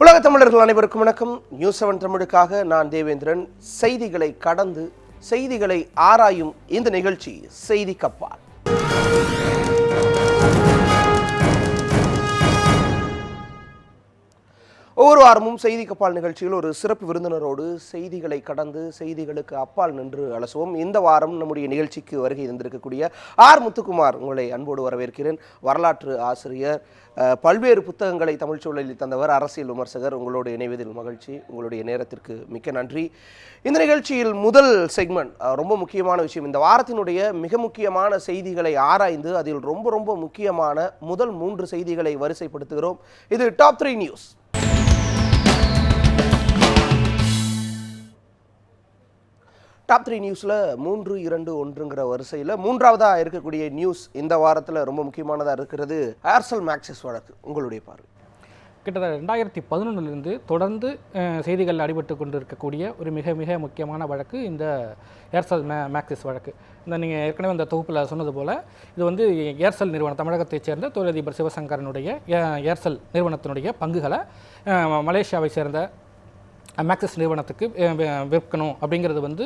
உலக தமிழர்கள் அனைவருக்கும் வணக்கம். நியூஸ் 7 தமிழுக்காக நான் தேவேந்திரன். செய்திகளை கடந்து செய்திகளை ஆராயும் இந்த நிகழ்ச்சி செய்தி கப்பால். ஒவ்வொரு வாரமும் செய்தி கப்பால் நிகழ்ச்சியில் ஒரு சிறப்பு விருந்தினரோடு செய்திகளை கடந்து செய்திகளுக்கு அப்பால் நின்று அலசுவோம். இந்த வாரம் நம்முடைய நிகழ்ச்சிக்கு வருகை தந்திருக்கக்கூடிய ஆர் முத்துக்குமார் உங்களை அன்போடு வரவேற்கிறேன். வரலாற்று ஆசிரியர், பல்வேறு புத்தகங்களை தமிழ் சூழலில் தந்தவர், அரசியல் விமர்சகர். உங்களோடு இணைவதில் மகிழ்ச்சி. உங்களுடைய நேரத்திற்கு மிக்க நன்றி. இந்த நிகழ்ச்சியில் முதல் செக்மெண்ட் ரொம்ப முக்கியமான விஷயம். இந்த வாரத்தினுடைய மிக முக்கியமான செய்திகளை ஆராய்ந்து அதில் ரொம்ப ரொம்ப முக்கியமான முதல் 3 செய்திகளை வரிசைப்படுத்துகிறோம். இது டாப் 3 நியூஸ். டாப் 3 நியூஸில் 3, 2, 1ங்கிற வரிசையில் மூன்றாவதாக இருக்கக்கூடிய நியூஸ் இந்த வாரத்தில் ரொம்ப முக்கியமானதாக இருக்கிறது ஏர்செல் மேக்சிஸ் வழக்கு. உங்களுடைய பார்வை. கிட்டத்தட்ட 2011 தொடர்ந்து செய்திகள் அடிபட்டு கொண்டு இருக்கக்கூடிய ஒரு மிக மிக முக்கியமான வழக்கு இந்த ஏர்செல் மேக்சிஸ் வழக்கு. இந்த நீங்கள் ஏற்கனவே இந்த தொகுப்பில் சொன்னது போல் இது வந்து ஏர்செல் நிறுவனம், தமிழகத்தைச் சேர்ந்த தொழிலதிபர் சிவசங்கரனுடைய ஏர்செல் நிறுவனத்தினுடைய பங்குகளை மலேசியாவை சேர்ந்த மேக்சிஸ் நிறுவனத்துக்கு விற்கணும் அப்படிங்கிறது வந்து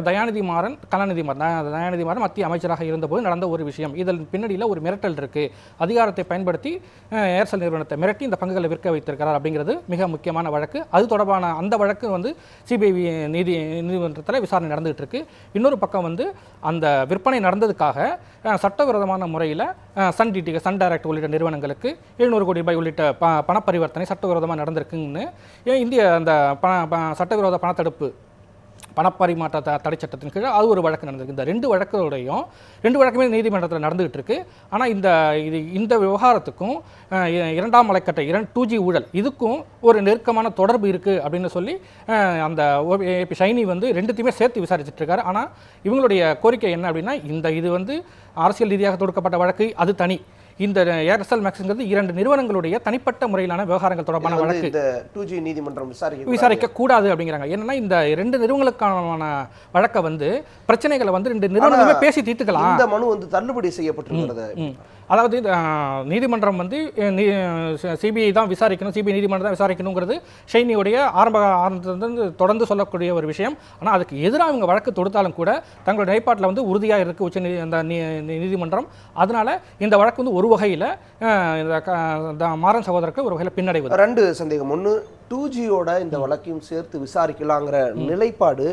தயாநிதி மாறன் மத்திய அமைச்சராக இருந்தபோது நடந்த ஒரு விஷயம். இதில் பின்னணியில் ஒரு மிரட்டல் இருக்குது. அதிகாரத்தை பயன்படுத்தி ஏர்செல் நிறுவனத்தை மிரட்டி இந்த பங்குகளை விற்க வைத்திருக்கிறார் அப்படிங்கிறது மிக முக்கியமான வழக்கு. அது தொடர்பான அந்த வழக்கு வந்து சிபிஐ நீதிமன்றத்தில் விசாரணை நடந்துகிட்டு இருக்கு. இன்னொரு பக்கம் வந்து அந்த விற்பனை நடந்ததுக்காக சட்டவிரோதமான முறையில் சன் டைரக்ட் உள்ளிட்ட நிறுவனங்களுக்கு 700 கோடி ரூபாய் உள்ளிட்ட பணப்பரிவர்த்தனை சட்டவிரோதமாக நடந்திருக்குன்னு இந்திய அந்த சட்டவிரோத பணத்தடுப்பு பணப்பரிமாற்ற தடை சட்டத்தின் கீழே அது ஒரு வழக்கு நடந்திருக்கு. இந்த 2 வழக்குமே நீதிமன்றத்தில் நடந்துகிட்டு இருக்கு. ஆனால் இந்த விவகாரத்துக்கும் 2ஆம் அலைக்கட்டை 2G ஊழல் இதுக்கும் ஒரு நெருக்கமான தொடர்பு இருக்குது அப்படின்னு சொல்லி அந்த ஏபி ஷைனி வந்து 2த்தையுமே சேர்த்து விசாரிச்சுட்டு இருக்காரு. ஆனால் இவங்களுடைய கோரிக்கை என்ன அப்படின்னா, இது வந்து அரசியல் ரீதியாக தொடுக்கப்பட்ட வழக்கு, அது தனி. இந்த ஏர்செல் மேக்ஸ்ங்கிறது 2 நிறுவனங்களுடைய தனிப்பட்ட முறையிலான விவகாரங்கள் தொடர்பான வழக்கு. 2G நீதிமன்றம் விசாரிக்க கூடாது அப்படிங்கிறாங்க. என்னன்னா இந்த 2 நிறுவனங்களுக்கான வழக்கை வந்து பிரச்சனைகளை வந்து 2 நிறுவனங்களுமே பேசி தீர்த்துக்கலாம். இந்த மனு வந்து தள்ளுபடி செய்யப்பட்டிருக்கிறது. அதாவது நீதிமன்றம் வந்து சிபிஐ தான் விசாரிக்கணும், சிபிஐ நீதிமன்றம் தான் விசாரிக்கணுங்கிறது ஷைனியுடைய ஆரம்பத்திலிருந்து தொடர்ந்து சொல்லக்கூடிய ஒரு விஷயம். ஆனால் அதுக்கு எதிராக அவங்க வழக்கு தொடுத்தாலும் கூட தங்களுடைய நிலைப்பாட்டில் வந்து உறுதியாக இருக்குது உச்ச நீதிமன்றம். அதனால இந்த வழக்கு வந்து ஒரு வகையில் மாறன் சகோதரருக்கு ஒரு வகையில் பின்னடைவு. 2 சந்தேகம். 1, 2Gயோட இந்த வழக்கையும் சேர்த்து விசாரிக்கலாங்கிற நிலைப்பாடு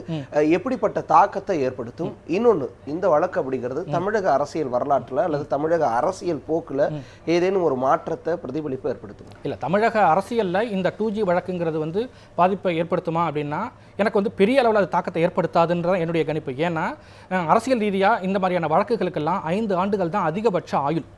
எப்படிப்பட்ட தாக்கத்தை ஏற்படுத்தும்? இன்னொன்று, இந்த வழக்கு அப்படிங்கிறது தமிழக அரசியல் வரலாற்றில் அல்லது தமிழக அரசியல் போக்கில் ஏதேனும் ஒரு மாற்றத்தை பிரதிபலிப்பை ஏற்படுத்தும்? இல்லை, தமிழக அரசியலில் இந்த 2G வழக்குங்கிறது வந்து பாதிப்பை ஏற்படுத்துமா அப்படின்னா எனக்கு வந்து பெரிய அளவில் அது தாக்கத்தை ஏற்படுத்தாதுன்றதான் என்னுடைய கணிப்பு. ஏன்னா அரசியல் ரீதியாக இந்த மாதிரியான வழக்குகளுக்கெல்லாம் 5 ஆண்டுகள் தான் அதிகபட்ச ஆயுள்.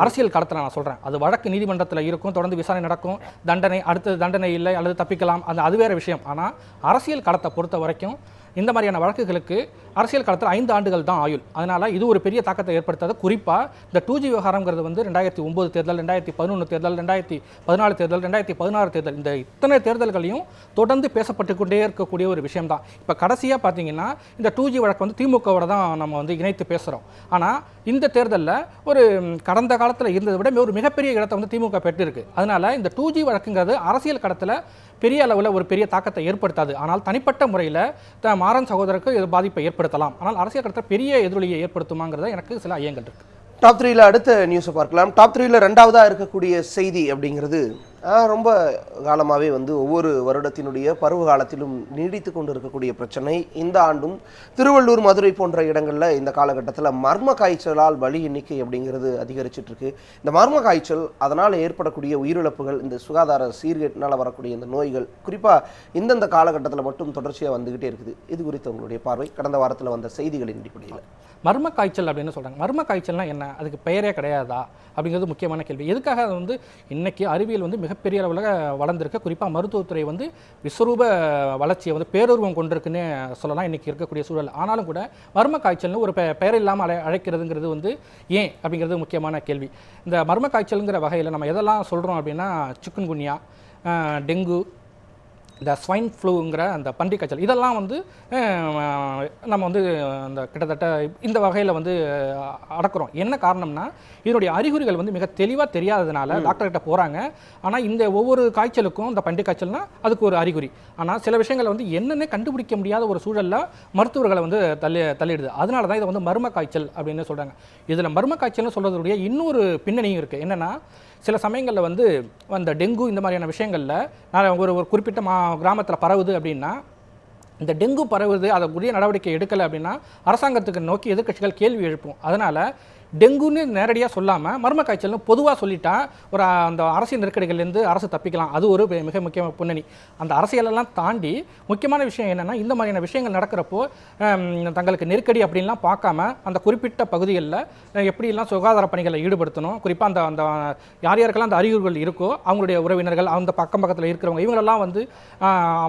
அரசியல் களத்தில் நான் சொல்கிறேன், அது வழக்கு நீதிமன்றத்தில் இருக்கும், தொடர்ந்து விசாரணை நடக்கும், தண்டனை அடுத்தது தண்டனை இல்லை அல்லது தப்பிக்கலாம், அது வேறு விஷயம். ஆனால் அரசியல் களத்தை பொறுத்த வரைக்கும் இந்த மாதிரியான வழக்குகளுக்கு அரசியல் காலத்தில் 5 ஆண்டுகள் தான் ஆயுள். அதனால் இது ஒரு பெரிய தாக்கத்தை ஏற்படுத்தாது. குறிப்பாக இந்த 2G விவகாரங்கிறது வந்து 2009 தேர்தல், 2011 தேர்தல், 2014 தேர்தல், 2016 தேர்தல், இந்த இத்தனை தேர்தல்களையும் தொடர்ந்து பேசப்பட்டு கொண்டே இருக்கக்கூடிய ஒரு விஷயம் தான். இப்போ கடைசியாக பார்த்தீங்கன்னா இந்த 2G வழக்கு வந்து திமுகவோட தான் நம்ம வந்து இணைத்து பேசுகிறோம். ஆனால் இந்த தேர்தலில் ஒரு கடந்த காலத்தில் இருந்ததை விட ஒரு மிகப்பெரிய இடத்தை வந்து திமுக பெற்றிருக்கு. அதனால் இந்த 2G வழக்குங்கிறது அரசியல் களத்தில் பெரிய அளவில் ஒரு பெரிய தாக்கத்தை ஏற்படுத்தாது. ஆனால் தனிப்பட்ட முறையில் மாறன் சகோதரருக்கு இது பாதிப்பை ஏற்படுத்தலாம். ஆனால் அரசியல் களத்தில் பெரிய எதிரொலியை ஏற்படுத்துமாங்கிறத எனக்கு சில ஐயங்கள் இருக்குது. டாப் 3ல அடுத்த நியூஸை பார்க்கலாம். டாப் 3ல 2ஆவதாக இருக்கக்கூடிய செய்தி அப்படிங்கிறது ரொம்ப காலமாகவே வந்து ஒவ்வொரு வருடத்தினுடைய பருவ காலத்திலும் நீடித்து கொண்டு இருக்கக்கூடிய பிரச்சனை. இந்த ஆண்டும் திருவள்ளூர், மதுரை போன்ற இடங்களில் இந்த காலகட்டத்தில் மர்ம காய்ச்சலால் பலி எண்ணிக்கை அப்படிங்கிறது அதிகரிச்சுட்டு இருக்கு. இந்த மர்ம காய்ச்சல் அதனால் ஏற்படக்கூடிய உயிரிழப்புகள், இந்த சுகாதார சீர்கேட்டினால் வரக்கூடிய இந்த நோய்கள் குறிப்பாக இந்தந்த காலகட்டத்தில் மட்டும் தொடர்ச்சியாக வந்துக்கிட்டே இருக்குது. இது குறித்து உங்களுடைய பார்வை கடந்த வாரத்தில் வந்த செய்திகளின் அடிப்படையில். மர்ம காய்ச்சல் அப்படின்னு சொல்கிறாங்க. மர்ம காய்ச்சல்னா என்ன? அதுக்கு பெயரே கிடையாதா அப்படிங்கிறது முக்கியமான கேள்வி. எதுக்காக அது வந்து இன்னைக்கு அறிவியல் வந்து மிகப்பெரிய அளவில் வளர்ந்துருக்கு. குறிப்பாக மருத்துவத்துறை வந்து விஸ்வரூப வளர்ச்சியை வந்து பேருருவம் கொண்டிருக்குன்னு சொல்லலாம் இன்றைக்கி இருக்கக்கூடிய சூழல். ஆனாலும் கூட மர்ம காய்ச்சல்னு ஒரு பெயர் இல்லாமல் அழைக்கிறதுங்கிறது வந்து ஏன் அப்படிங்கிறது முக்கியமான கேள்வி. இந்த மர்ம காய்ச்சலுங்கிற வகையில் நம்ம எதெல்லாம் சொல்கிறோம் அப்படின்னா சிக்குன்குன்யா, டெங்கு, இந்த ஸ்வைன் ஃப்ளூங்கிற அந்த பன்றி காய்ச்சல் இதெல்லாம் வந்து நம்ம வந்து அந்த கிட்டத்தட்ட இந்த வகையில் வந்து அடக்குறோம். என்ன காரணம்னா இதனுடைய அறிகுறிகள் வந்து மிக தெளிவாக தெரியாததுனால டாக்டர்கிட்ட போகிறாங்க. ஆனால் இந்த ஒவ்வொரு காய்ச்சலுக்கும் இந்த பன்றி காய்ச்சல்னா அதுக்கு ஒரு அறிகுறி. ஆனால் சில விஷயங்களை வந்து என்னென்ன கண்டுபிடிக்க முடியாத ஒரு சூழலில் மருத்துவர்களை வந்து தள்ளிடுது. அதனால தான் இதை வந்து மர்ம காய்ச்சல் அப்படின்னு சொல்கிறாங்க. இதில் மர்ம காய்ச்சல்னு சொல்கிறதுடைய இன்னொரு பின்னணியும் இருக்குது. என்னென்னா சில சமயங்களில் வந்து அந்த டெங்கு இந்த மாதிரியான விஷயங்களில் நான் ஒரு குறிப்பிட்ட கிராமத்தில் பரவுது அப்படின்னா, இந்த டெங்கு பரவுது அதை உரிய நடவடிக்கை எடுக்கலை அப்படின்னா அரசாங்கத்துக்கு நோக்கி எதிர்க்கட்சிகள் கேள்வி எழுப்பும். அதனால் டெங்குன்னு நேரடியாக சொல்லாமல் மர்ம காய்ச்சல்னு பொதுவாக சொல்லிட்டா ஒரு அந்த அரசியல் நெருக்கடிகள்லேருந்து அரசு தப்பிக்கலாம். அது ஒரு மிக முக்கியமான பின்னணி. அந்த அரசியலெல்லாம் தாண்டி முக்கியமான விஷயம் என்னென்னா, இந்த மாதிரியான விஷயங்கள் நடக்கிறப்போ தங்களுக்கு நெருக்கடி அப்படின்லாம் பார்க்காம அந்த குறிப்பிட்ட பகுதிகளில் எப்படிலாம் சுகாதார பணிகளை ஈடுபடுத்தணும், குறிப்பாக அந்த அந்த யார் யாருக்கெல்லாம் அந்த அறிகுறிகள் இருக்கோ அவங்களுடைய உறவினர்கள், அந்த பக்கத்தில் இருக்கிறவங்க இவங்களெல்லாம் வந்து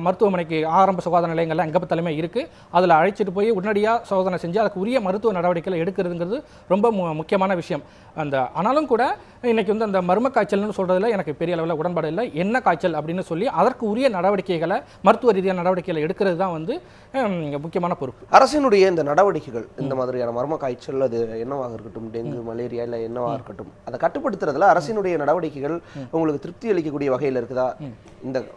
மருத்துவமனைக்கு ஆரம்ப சுகாதார நிலையங்கள்லாம் எங்கே பார்த்தாலுமே இருக்குது. அதில் அழைச்சிட்டு போய் உடனடியாக சோதனை செஞ்சு அதுக்கு உரிய மருத்துவ நடவடிக்கைகளை எடுக்கிறதுங்கிறது ரொம்ப முக்கியமான விஷயம். ஆனாலும் கூட இன்னைக்கு வந்து அந்த மர்ம காய்ச்சல்னு சொல்றதுல எனக்கு பெரிய அளவில் உடன்பாடு இல்லை. என்ன காய்ச்சல் அப்படின்னு சொல்லி அதற்கு உரிய நடவடிக்கைகளை மருத்துவ ரீதியான நடவடிக்கைகளை எடுக்கிறது தான் வந்து முக்கியமான பொறுப்பு. அரசினுடைய இந்த நடவடிக்கைகள் இந்த மாதிரியான மர்ம காய்ச்சல் அது என்னவாக இருக்கட்டும், டெங்கு மலேரியா இல்லை என்னவாக இருக்கட்டும், அதை கட்டுப்படுத்துறதுல அரசினுடைய நடவடிக்கைகள் உங்களுக்கு திருப்தி அளிக்கக்கூடிய வகையில் இருக்குதா? இந்த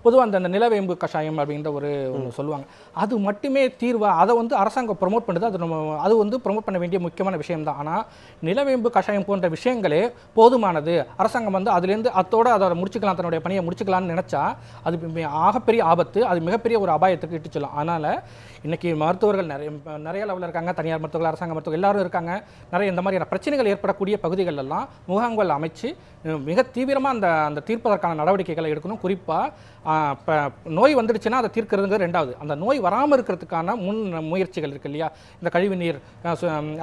பொதுவாக அந்த நிலவேம்பு கஷாயம் அப்படின்ற ஒன்று சொல்லுவாங்க, அது மட்டுமே தீர்வா? அதை வந்து அரசாங்கம் ப்ரொமோட் பண்ணுது. அது வந்து ப்ரொமோட் பண்ண வேண்டிய முக்கியமான விஷயம் தான். ஆனால் நிலவேம்பு கஷாயம் போன்ற விஷயங்களே போதுமானது. அரசாங்கம் வந்து அதுலேருந்து அதை முடிச்சுக்கலாம், தன்னுடைய பணியை முடிச்சுக்கலாம்னு நினச்சா அது ஆகப்பெரிய ஆபத்து, அது மிகப்பெரிய ஒரு அபாயத்துக்கு இட்டு செல்லும். அதனால் இன்றைக்கி மருத்துவர்கள் நிறைய லெவலில் இருக்காங்க, தனியார் மருத்துவர்கள், அரசாங்க மருத்துவர்கள் எல்லாரும் இருக்காங்க. நிறைய இந்த மாதிரியான பிரச்சனைகள் ஏற்படக்கூடிய பகுதிகளெல்லாம் முகாம்கள் அமைச்சு மிக தீவிரமாக அந்த தீர்ப்பதற்கான நடவடிக்கைகளை எடுக்கணும். குறிப்பாக இப்போ நோய் வந்துடுச்சுன்னா அதை தீர்க்கிறதுங்கிறது ரெண்டாவது. அந்த நோய் வராமல் இருக்கிறதுக்கான முயற்சிகள் இருக்குது இல்லையா, இந்த கழிவு நீர்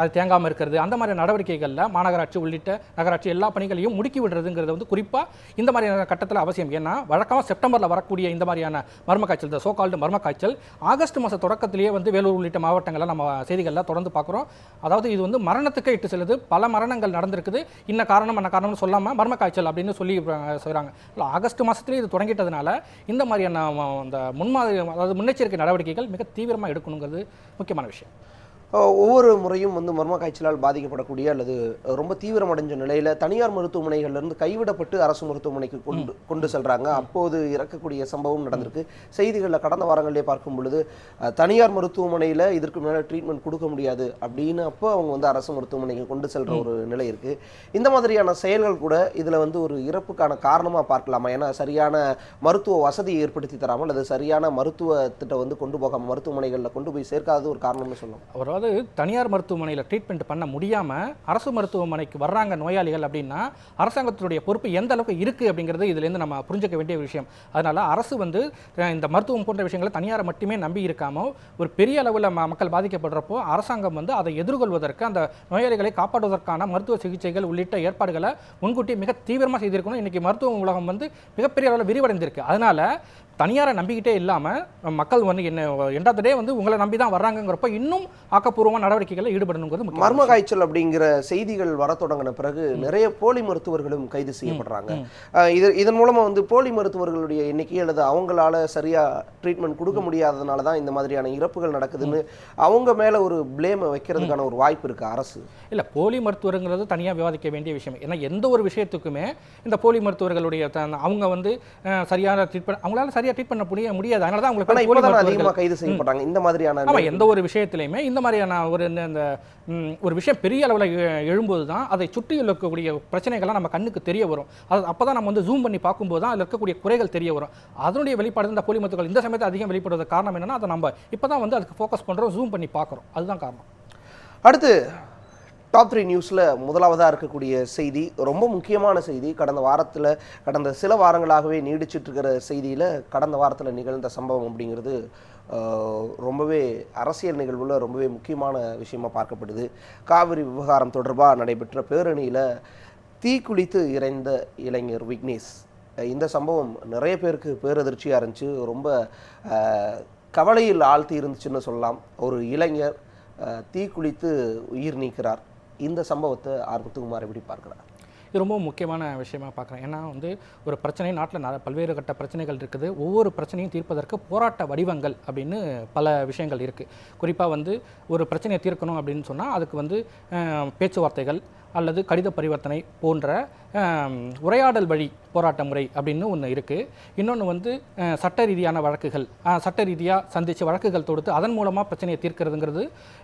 அது தேங்காமல் இருக்கிறது, அந்த மாதிரி நடவடிக்கைகளில் மாநகராட்சி உள்ளிட்ட நகராட்சி எல்லா பணிகளையும் முடுக்கி விடுறதுங்கிறது வந்து குறிப்பாக இந்த மாதிரியான கட்டத்தில் அவசியம். ஏன்னா வழக்கமாக செப்டம்பரில் வரக்கூடிய இந்த மாதிரியான மர்ம காய்ச்சல், இந்த சோகால்டு மர்ம காய்ச்சல் ஆகஸ்ட் மாத தொடக்கத்திலேயே வந்து வேலூர் உள்ளிட்ட மாவட்டங்களில் நம்ம செய்திகளில் தொடர்ந்து பார்க்குறோம். அதாவது இது வந்து மரணத்துக்கு இட்டு செல்லுது. பல மரணங்கள் நடந்திருக்குது. இன்ன காரணம்னு சொல்லாமல் மர்ம காய்ச்சல் அப்படின்னு சொல்லி சொல்கிறாங்க. ஆகஸ்ட் மாதத்துலேயே இது தொடங்கிட்டதுனால இந்த மாதிரியான அந்த அதாவது முன்னெச்சரிக்கை நடவடிக்கைகள் மிக தீவிரமாக எடுக்கணுங்கிறது முக்கியமான விஷயம். ஒவ்வொரு முறையும் வந்து மர்ம காய்ச்சலால் பாதிக்கப்படக்கூடிய அல்லது ரொம்ப தீவிரமடைஞ்ச நிலையில் தனியார் மருத்துவமனைகள்லேருந்து கைவிடப்பட்டு அரசு மருத்துவமனைக்கு கொண்டு செல்கிறாங்க. அப்போது இறக்கக்கூடிய சம்பவம் நடந்திருக்கு. செய்திகளில் கடந்த வாரங்களிலே பார்க்கும் பொழுது தனியார் மருத்துவமனையில் இதற்கு மேலே ட்ரீட்மெண்ட் கொடுக்க முடியாது அப்படின்னு அப்போ அவங்க வந்து அரசு மருத்துவமனைக்கு கொண்டு செல்கிற ஒரு நிலை இருக்குது. இந்த மாதிரியான செயல்கள் கூட இதில் வந்து ஒரு இறப்புக்கான காரணமாக பார்க்கலாமா? ஏன்னா சரியான மருத்துவ வசதி ஏற்படுத்தி தராமல் அல்லது சரியான மருத்துவத்திட்ட வந்து கொண்டு போகாமல் மருத்துவமனைகளில் கொண்டு போய் சேர்க்காதது ஒரு காரணம்னு சொல்லலாம். அதாவது தனியார் மருத்துவமனையில் ட்ரீட்மெண்ட் பண்ண முடியாமல் அரசு மருத்துவமனைக்கு வர்றாங்க நோயாளிகள் அப்படின்னா அரசாங்கத்தினுடைய பொறுப்பு எந்த அளவுக்கு இருக்குது அப்படிங்கிறது இதுலேருந்து நம்ம புரிஞ்சுக்க வேண்டிய விஷயம். அதனால் அரசு வந்து இந்த மருத்துவம் போன்ற விஷயங்களை தனியாரை மட்டுமே நம்பி இருக்காமல் ஒரு பெரிய அளவில் மக்கள் பாதிக்கப்படுறப்போ அரசாங்கம் வந்து அதை எதிர்கொள்வதற்கு அந்த நோயாளிகளை காப்பாற்றுவதற்கான மருத்துவ சிகிச்சைகள் உள்ளிட்ட ஏற்பாடுகளை முன்கூட்டி மிக தீவிரமாக செய்திருக்கணும். இன்றைக்கி மருத்துவ உலகம் வந்து மிகப்பெரிய அளவில் விரிவடைந்திருக்கு. அதனால் தனியாரை நம்பிக்கிட்டே இல்லாமல் மக்கள் வந்து எண்டாவது வந்து உங்களை நம்பி தான் வர்றாங்கிறப்ப இன்னும் ஆக்கப்பூர்வமான நடவடிக்கைகளில் ஈடுபடணுங்கிறது. மர்ம காய்ச்சல் அப்படிங்கிற செய்திகள் வர தொடங்கின பிறகு நிறைய போலி மருத்துவர்களும் கைது செய்யப்படுறாங்க. இதன் மூலமாக வந்து போலி மருத்துவர்களுடைய எண்ணிக்கை அல்லது அவங்களால சரியாக ட்ரீட்மெண்ட் கொடுக்க முடியாததுனால தான் இந்த மாதிரியான இறப்புகள் நடக்குதுன்னு அவங்க மேலே ஒரு பிளேமை வைக்கிறதுக்கான ஒரு வாய்ப்பு இருக்குது அரசு. இல்லை, போலி மருத்துவருங்கிறது தனியாக விவாதிக்க வேண்டிய விஷயம். ஏன்னா எந்த ஒரு விஷயத்துக்குமே இந்த போலி மருத்துவர்களுடைய அவங்க வந்து சரியான ட்ரீட்மெண்ட் அவங்களால சரியாக ட்ரீட் பண்ண முடியாது. அதனால தான் அவங்களுக்கு அதிகமாக கைது செய்யப்படுறாங்க. இந்த மாதிரியான எந்த ஒரு விஷயத்திலையுமே இந்த மாதிரியான ஒரு விஷயம் பெரிய அளவில் எழும்போது தான் அதை சுற்றி இருக்கக்கூடிய பிரச்சனைகள்லாம் நம்ம கண்ணுக்கு தெரிய வரும். அது அப்போ தான் நம்ம வந்து ஜூம் பண்ணி பார்க்கும்போது தான் அதில் இருக்கக்கூடிய குறைகள் தெரிய வரும். அதனுடைய வெளிப்பாடு இந்த போலி மருத்துவர்கள் இந்த சமயத்தில் அதிகம் வெளிப்படுவதற்கு காரணம் என்னன்னா, அதை நம்ம இப்போ தான் வந்து அதுக்கு ஃபோக்கஸ் பண்ணுறோம், ஜூம் பண்ணி பார்க்குறோம். அதுதான் காரணம். அடுத்து டாப் 3 நியூஸில் முதலாவதாக இருக்கக்கூடிய செய்தி ரொம்ப முக்கியமான செய்தி. கடந்த சில வாரங்களாகவே நீடிச்சிட்டு இருக்கிற செய்தியில் கடந்த வாரத்தில் நிகழ்ந்த சம்பவம் அப்படிங்கிறது ரொம்பவே அரசியல் நிகழ்வில் ரொம்பவே முக்கியமான விஷயமாக பார்க்கப்படுது. காவிரி விவகாரம் தொடர்பாக நடைபெற்ற பேரணியில் தீக்குளித்து இறந்த இளைஞர் விக்னேஷ், இந்த சம்பவம் நிறைய பேருக்கு பேரதிர்ச்சியாக இருந்துச்சு. ரொம்ப கவலையில் ஆழ்த்தி இருந்துச்சுன்னு சொல்லலாம். ஒரு இளைஞர் தீக்குளித்து உயிர் நீக்கிறார். இந்த சம்பவத்தை ஆர் முத்துக்குமார் எப்படி பார்க்குறார்? இது ரொம்ப முக்கியமான விஷயமா பார்க்குறேன். ஏன்னா வந்து ஒரு பிரச்சனை நாட்டில் பல்வேறு கட்ட பிரச்சனைகள் இருக்குது. ஒவ்வொரு பிரச்சனையும் தீர்ப்பதற்கு போராட்ட வடிவங்கள் அப்படின்னு பல விஷயங்கள் இருக்குது. குறிப்பாக வந்து ஒரு பிரச்சனையை தீர்க்கணும் அப்படின்னு சொன்னால் அதுக்கு வந்து பேச்சுவார்த்தைகள் அல்லது கடித பரிவர்த்தனை போன்ற உரையாடல் வழி போராட்ட முறை அப்படின்னு ஒன்று இருக்குது. இன்னொன்று வந்து சட்ட ரீதியான வழக்குகள், சட்ட ரீதியாக சந்தித்த வழக்குகள் தொடுத்து அதன் மூலமாக பிரச்சனையை தீர்க்கிறதுங்கிறது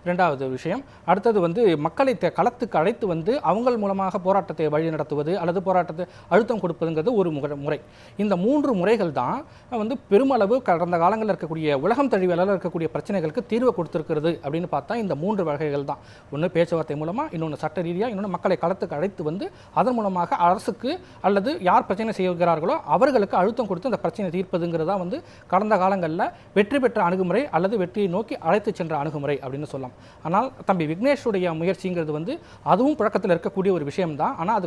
ரெண்டாவது விஷயம். அடுத்தது வந்து மக்களை களத்துக்கு அழைத்து வந்து அவங்க மூலமாக போராட்டத்தை வழி நடத்துவது அல்லது போராட்டத்தை அழுத்தம் கொடுப்பதுங்கிறது ஒரு முறை. இந்த 3 முறைகள் தான் வந்து பெருமளவு கடந்த காலங்களில் இருக்கக்கூடிய உலகம் தழுவிய அளவில் இருக்கக்கூடிய பிரச்சனைகளுக்கு தீர்வு கொடுத்துருக்கிறது அப்படின்னு பார்த்தா இந்த 3 வகைகள் தான். ஒன்று பேச்சுவார்த்தை மூலமாக, இன்னொன்று சட்ட ரீதியாக, இன்னொன்று மக்களை களத்துக்கு அழைத்து வந்து அதன் மூலமாக அரசுக்கு அல்லது யார் பிரச்சனை செய்கிறார்களோ அவர்களுக்கு அழுத்தம் கொடுத்து அந்த பிரச்சனை தீர்ப்பதுங்கிறதா வந்து கடந்த காலங்களில் வெற்றி பெற்ற அணுகுமுறை அல்லது வெற்றியை நோக்கி அழைத்து சென்ற அணுகுமுறை அப்படின்னு சொல்லலாம். ஆனால் தம்பி விக்னேஷுடைய முயற்சிங்கிறது வந்து அதுவும் புழக்கத்தில் இருக்கக்கூடிய ஒரு விஷயம்தான். ஆனால்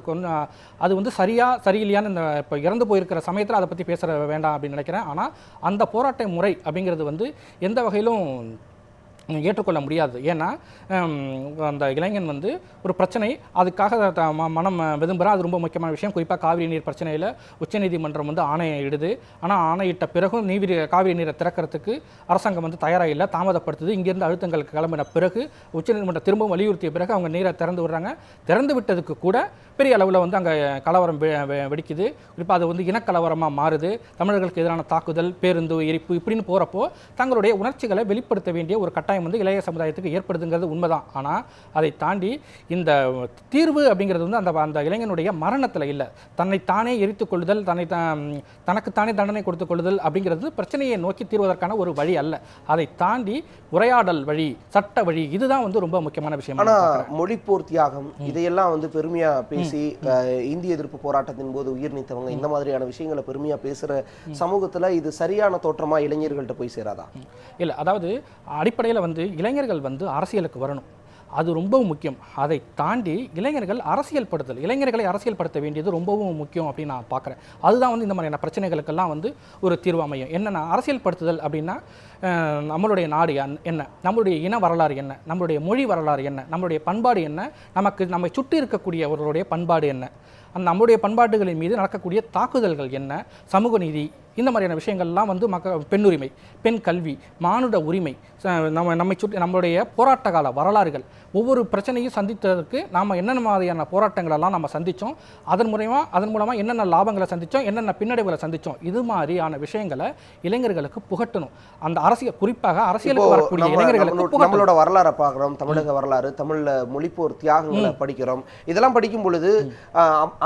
அது வந்து சரியில்லையான்னு இந்த இப்போ இறந்து போயிருக்கிற சமயத்தில் அதை பற்றி பேச வேண்டாம் அப்படின்னு நினைக்கிறேன். ஆனால் அந்த போராட்ட முறை அப்படிங்கிறது வந்து எந்த வகையிலும் ஏற்றுக்கொள்ள முடியாது. ஏன்னா அந்த இளைஞன் வந்து ஒரு பிரச்சனை அதுக்காக மனம் விரும்புகிறா. அது ரொம்ப முக்கியமான விஷயம். குறிப்பாக காவிரி நீர் பிரச்சனையில் உச்சநீதிமன்றம் வந்து ஆணையை இடுது. ஆனால் ஆணையிட்ட பிறகும் காவிரி நீரை திறக்கிறதுக்கு அரசாங்கம் வந்து தயாராக இல்லை, தாமதப்படுத்துது. இங்கேருந்து அழுத்தங்களுக்கு கிளம்பின பிறகு உச்சநீதிமன்றம் திரும்பவும் வலியுறுத்திய பிறகு அவங்க நீரை திறந்து விடுறாங்க. திறந்து விட்டதுக்கு கூட பெரிய அளவில் வந்து அங்கே கலவரம் வெடிக்குது. குறிப்பாக அது வந்து இனக்கலவரமாக மாறுது. தமிழர்களுக்கு எதிரான தாக்குதல், பேருந்து எரிப்பு இப்படின்னு போகிறப்போ தங்களுடைய உணர்ச்சிகளை வெளிப்படுத்த வேண்டிய ஒரு கட்டாயம் வந்து இளைய சமுதாயத்துக்கு ஏற்படுதுங்கிறது உண்மைதான். ஆனால் அதை தாண்டி இந்த தீர்வு அப்படிங்கிறது வந்து அந்த இளைஞனுடைய மரணத்தில் இல்லை. தன்னைத்தானே எரித்துக் கொள்ளுதல், தனக்குத்தானே தண்டனை கொடுத்துக் கொள்ளுதல் அப்படிங்கிறது பிரச்சனையை நோக்கி தீர்வதற்கான ஒரு வழி அல்ல. அதை தாண்டி உரையாடல் வழி, சட்ட வழி, இதுதான் வந்து ரொம்ப முக்கியமான விஷயம். ஆனால் மொழிப்போர் தியாகம் இதையெல்லாம் வந்து பெருமையா பேசி இந்திய எதிர்ப்பு போராட்டத்தின் போது உயிர் நீத்தவங்க இந்த மாதிரியான விஷயங்களை பெருமையா பேசுற சமூகத்துல இது சரியான தோற்றமா இளைஞர்கள்ட்ட போய் சேராதா? இல்லை, அதாவது அடிப்படையில் வந்து இளைஞர்கள் வந்து அரசியலுக்கு வரணும், அது ரொம்பவும் முக்கியம். அதை தாண்டி இளைஞர்களை அரசியல் படுத்த வேண்டியது ரொம்பவும் முக்கியம் அப்படின்னு நான் பார்க்குறேன். அதுதான் வந்து இந்த மாதிரியான பிரச்சனைகளுக்கெல்லாம் வந்து ஒரு தீர்வு அமையும். என்னென்னா அரசியல் படுத்துதல் அப்படின்னா நம்மளுடைய நாடு என்ன, நம்மளுடைய இன வரலாறு என்ன, நம்மளுடைய மொழி வரலாறு என்ன, நம்மளுடைய பண்பாடு என்ன, நம்மை சுற்றி இருக்கக்கூடியவர்களுடைய பண்பாடு என்ன, நம்முடைய பண்பாடுகளின் மீது நடக்கக்கூடிய தாக்குதல்கள் என்ன, சமூக நீதி, இந்த மாதிரியான விஷயங்கள்லாம் வந்து பெண்ணுரிமை, பெண் கல்வி, மானுட உரிமை, நம்மை சுற்றி நம்மளுடைய போராட்ட கால வரலாறுகள், ஒவ்வொரு பிரச்சனையும் சந்தித்ததற்கு நாம் என்னென்ன மாதிரியான போராட்டங்களெல்லாம் நம்ம சந்தித்தோம், அதன் மூலமாக என்னென்ன லாபங்களை சந்தித்தோம், என்னென்ன பின்னடைவுகளை சந்தித்தோம், இது மாதிரியான விஷயங்களை இளைஞர்களுக்கு புகட்டணும். அந்த குறிப்பாக அரசியலுக்கு வரக்கூடிய இளைஞர்களுக்கு நம்மளோட வரலாறை பார்க்குறோம், தமிழக வரலாறு, தமிழில் மொழிப்போர் தியாகங்களை படிக்கிறோம். இதெல்லாம் படிக்கும் பொழுது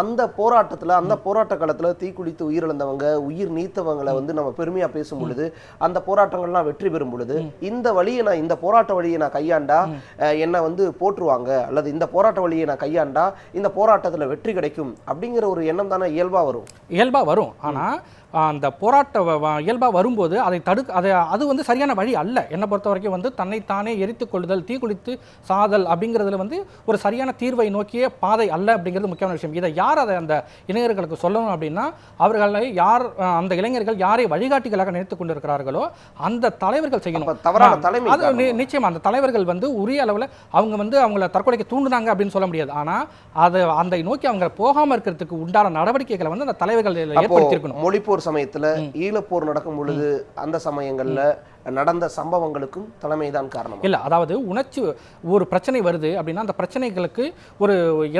அந்த போராட்டத்தில், அந்த போராட்ட காலத்தில் தீக்குளித்து உயிரிழந்தவங்க, உயிர் நீத்தவங்களை வந்து நம்ம பெருமையா பேசும் பொழுது, அந்த போராட்டங்கள்லாம் வெற்றி பெறும் பொழுது, இந்த போராட்ட வழியை நான் கையாண்டா என்ன வந்து போற்றுவாங்க, அல்லது இந்த போராட்ட வழியை நான் கையாண்டா இந்த போராட்டத்தில் வெற்றி கிடைக்கும் அப்படிங்கிற ஒரு எண்ணம் தானே இயல்பா வரும். ஆனா அந்த போராட்ட இயல்பாக வரும்போது அது வந்து சரியான வழி அல்ல. என்னை பொறுத்த வரைக்கும் வந்து தன்னைத்தானே எரித்துக் கொள்ளுதல், தீக்குளித்து சாதல் அப்படிங்கிறதுல வந்து ஒரு சரியான தீர்வை நோக்கிய பாதை அல்ல அப்படிங்கிறது முக்கியமான விஷயம். இதை யார் அதை அந்த இளைஞர்களுக்கு சொல்லணும் அப்படின்னா, அவர்களை அந்த இளைஞர்கள் யாரை வழிகாட்டிகளாக நினைத்துக் கொண்டிருக்கிறார்களோ அந்த தலைவர்கள் செய்யணும். அது நிச்சயமா அந்த தலைவர்கள் வந்து உரிய அளவில் அவங்க வந்து அவங்கள தற்கொலைக்கு தூண்டுனாங்க அப்படின்னு சொல்ல முடியாது. ஆனால் அதை நோக்கி அவங்க போகாமல் இருக்கிறதுக்கு உண்டான நடவடிக்கைகளை வந்து அந்த தலைவர்கள் ஏற்படுத்தியிருக்கணும். மொழிப்போர் சமயத்துல ஈழப்போர் நடக்கும் பொழுது அந்த சமயங்கள்ல நடந்த சம்பவங்களுக்கும் தலைமைதான் காரணம் இல்லை. அதாவது ஒரு பிரச்சனை வருது அப்படின்னா அந்த பிரச்சனைகளுக்கு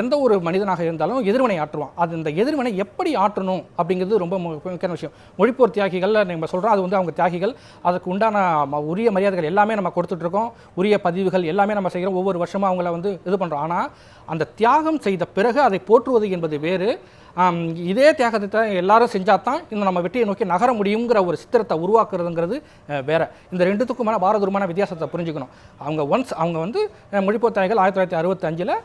எந்த ஒரு மனிதனாக இருந்தாலும் எதிர்வினை ஆற்றுவான். அது இந்த எதிர்வினை எப்படி ஆற்றணும் அப்படிங்கிறது ரொம்ப முக்கியமான விஷயம். மொழிப்போர் தியாகிகள் நம்ம சொல்கிறோம், அது வந்து அவங்க தியாகிகள், அதுக்கு உண்டான உரிய மரியாதைகள் எல்லாமே நம்ம கொடுத்துட்டு இருக்கோம், உரிய பதிவுகள் எல்லாமே நம்ம செய்கிறோம், ஒவ்வொரு வருஷமும் அவங்கள வந்து இது பண்ணுறோம். ஆனால் அந்த தியாகம் செய்த பிறகு அதை போற்றுவது என்பது வேறு. இதே தியாகத்தை எல்லாரும் செஞ்சாதான் இன்னும் நம்ம வெற்றியை நோக்கி நகர முடியுங்கிற ஒரு சித்திரத்தை உருவாக்குறதுங்கிறது வேற. இந்த ரெண்டுத்துக்குமான பாரதூரமான வித்தியாசத்தை புரிஞ்சுக்கணும். அவங்க வந்து மொழிப்போர் தியாகிகள் 1965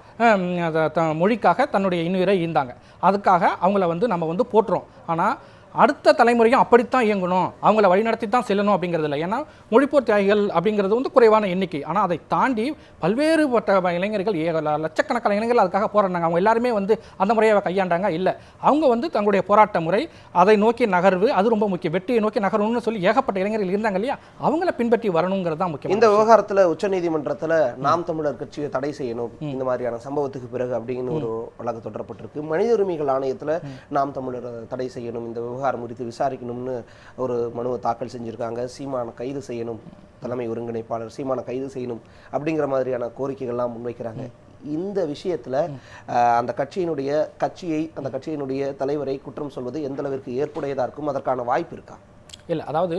மொழிக்காக தன்னுடைய இன்னுயிரை ஈந்தாங்க. அதுக்காக அவங்கள வந்து நம்ம வந்து போற்றுறோம். ஆனால் அடுத்த தலைமுறையும் அப்படித்தான் இயங்கணும், அவங்கள வழிநடத்தி தான் செல்லணும் அப்படிங்கிறது இல்லை. ஏன்னா மொழிப்போர் தியாகிகள் அப்படிங்கிறது வந்து குறைவான எண்ணிக்கை. ஆனால் அதை தாண்டி பல்வேறுபட்ட இளைஞர்கள் லட்சக்கணக்கான இளைஞர்கள் அதுக்காக போராடினாங்க. அவங்க எல்லாருமே வந்து அந்த முறையை கையாண்டாங்க இல்லை. அவங்க வந்து தங்களுடைய போராட்ட முறை, அதை நோக்கி நகர்வு, அது ரொம்ப முக்கியம். வெற்றியை நோக்கி நகரணும்னு சொல்லி ஏகப்பட்ட இளைஞர்கள் இருந்தாங்க இல்லையா, அவங்கள பின்பற்றி வரணுங்கிறது தான் முக்கியம். இந்த விவகாரத்தில் உச்சநீதிமன்றத்தில் நாம் தமிழர் கட்சியை தடை செய்யணும் இந்த மாதிரியான சம்பவத்துக்கு பிறகு அப்படின்னு ஒரு வழக்கு தொடரப்பட்டிருக்கு. மனித உரிமைகள் ஆணையத்தில் நாம் தமிழர் தடை செய்யணும், இந்த விவகாரம் குறித்து விசாரிக்கணும்னு ஒரு மனுவை தாக்கல் செஞ்சுருக்காங்க. சீமானை கைது செய்யணும், தலைமை ஒருங்கிணைப்பாளர் சீமானை கைது செய்யணும் அப்படிங்கிற மாதிரியான கோரிக்கைகள்லாம் முன்வைக்கிறாங்க. இந்த விஷயத்தில் அந்த கட்சியினுடைய தலைவரை குற்றம் சொல்வது எந்த அளவிற்கு ஏற்புடையதாக இருக்கும், அதற்கான வாய்ப்பு இருக்கா? இல்லை, அதாவது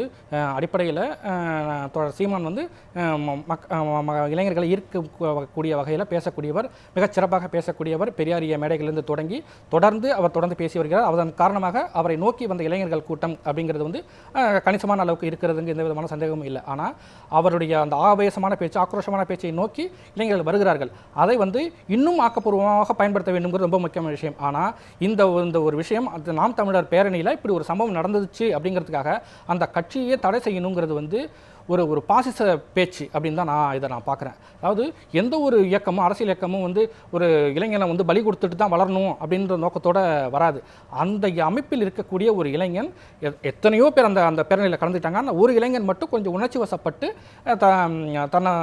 அடிப்படையில் சீமான் வந்து இளைஞர்களை ஈர்க்கக்கூடிய வகையில் பேசக்கூடியவர், மிகச்சிறப்பாக பேசக்கூடியவர். பெரியாரிய மேடைகளிலிருந்து தொடர்ந்து அவர் பேசி வருகிறார். அதன் காரணமாக அவரை நோக்கி வந்த இளைஞர்கள் கூட்டம் அப்படிங்கிறது வந்து கணிசமான அளவுக்கு இருக்கிறதுங்க, எந்த விதமான சந்தேகமும் இல்லை. ஆனால் அவருடைய அந்த ஆவேசமான பேச்சு, ஆக்ரோஷமான பேச்சை நோக்கி இளைஞர்கள் வருகிறார்கள். அதை வந்து இன்னும் ஆக்கப்பூர்வமாக பயன்படுத்த வேண்டும்ங்கிறது ரொம்ப முக்கியமான விஷயம். ஆனால் இந்த ஒரு விஷயம், அது நாம் தமிழர் பேரணியில் இப்படி ஒரு சம்பவம் நடந்துச்சு அப்படிங்கிறதுக்காக அந்த கட்சியே தடை செய்யணுங்கிறது வந்து ஒரு பாசிச பேச்சு அப்படின்னு தான் இதை நான் பார்க்குறேன். அதாவது எந்த ஒரு இயக்கமும், அரசியல் இயக்கமும் வந்து ஒரு இளைஞனை வந்து பலி கொடுத்துட்டு தான் வளரணும் அப்படின்ற நோக்கத்தோடு வராது. அந்த அமைப்பில் இருக்கக்கூடிய ஒரு இளைஞன், எத்தனையோ பேர் அந்த பேரணியில் கலந்துட்டாங்க. அந்த ஒரு இளைஞன் மட்டும் கொஞ்சம் உணர்ச்சி வசப்பட்டு தன்னை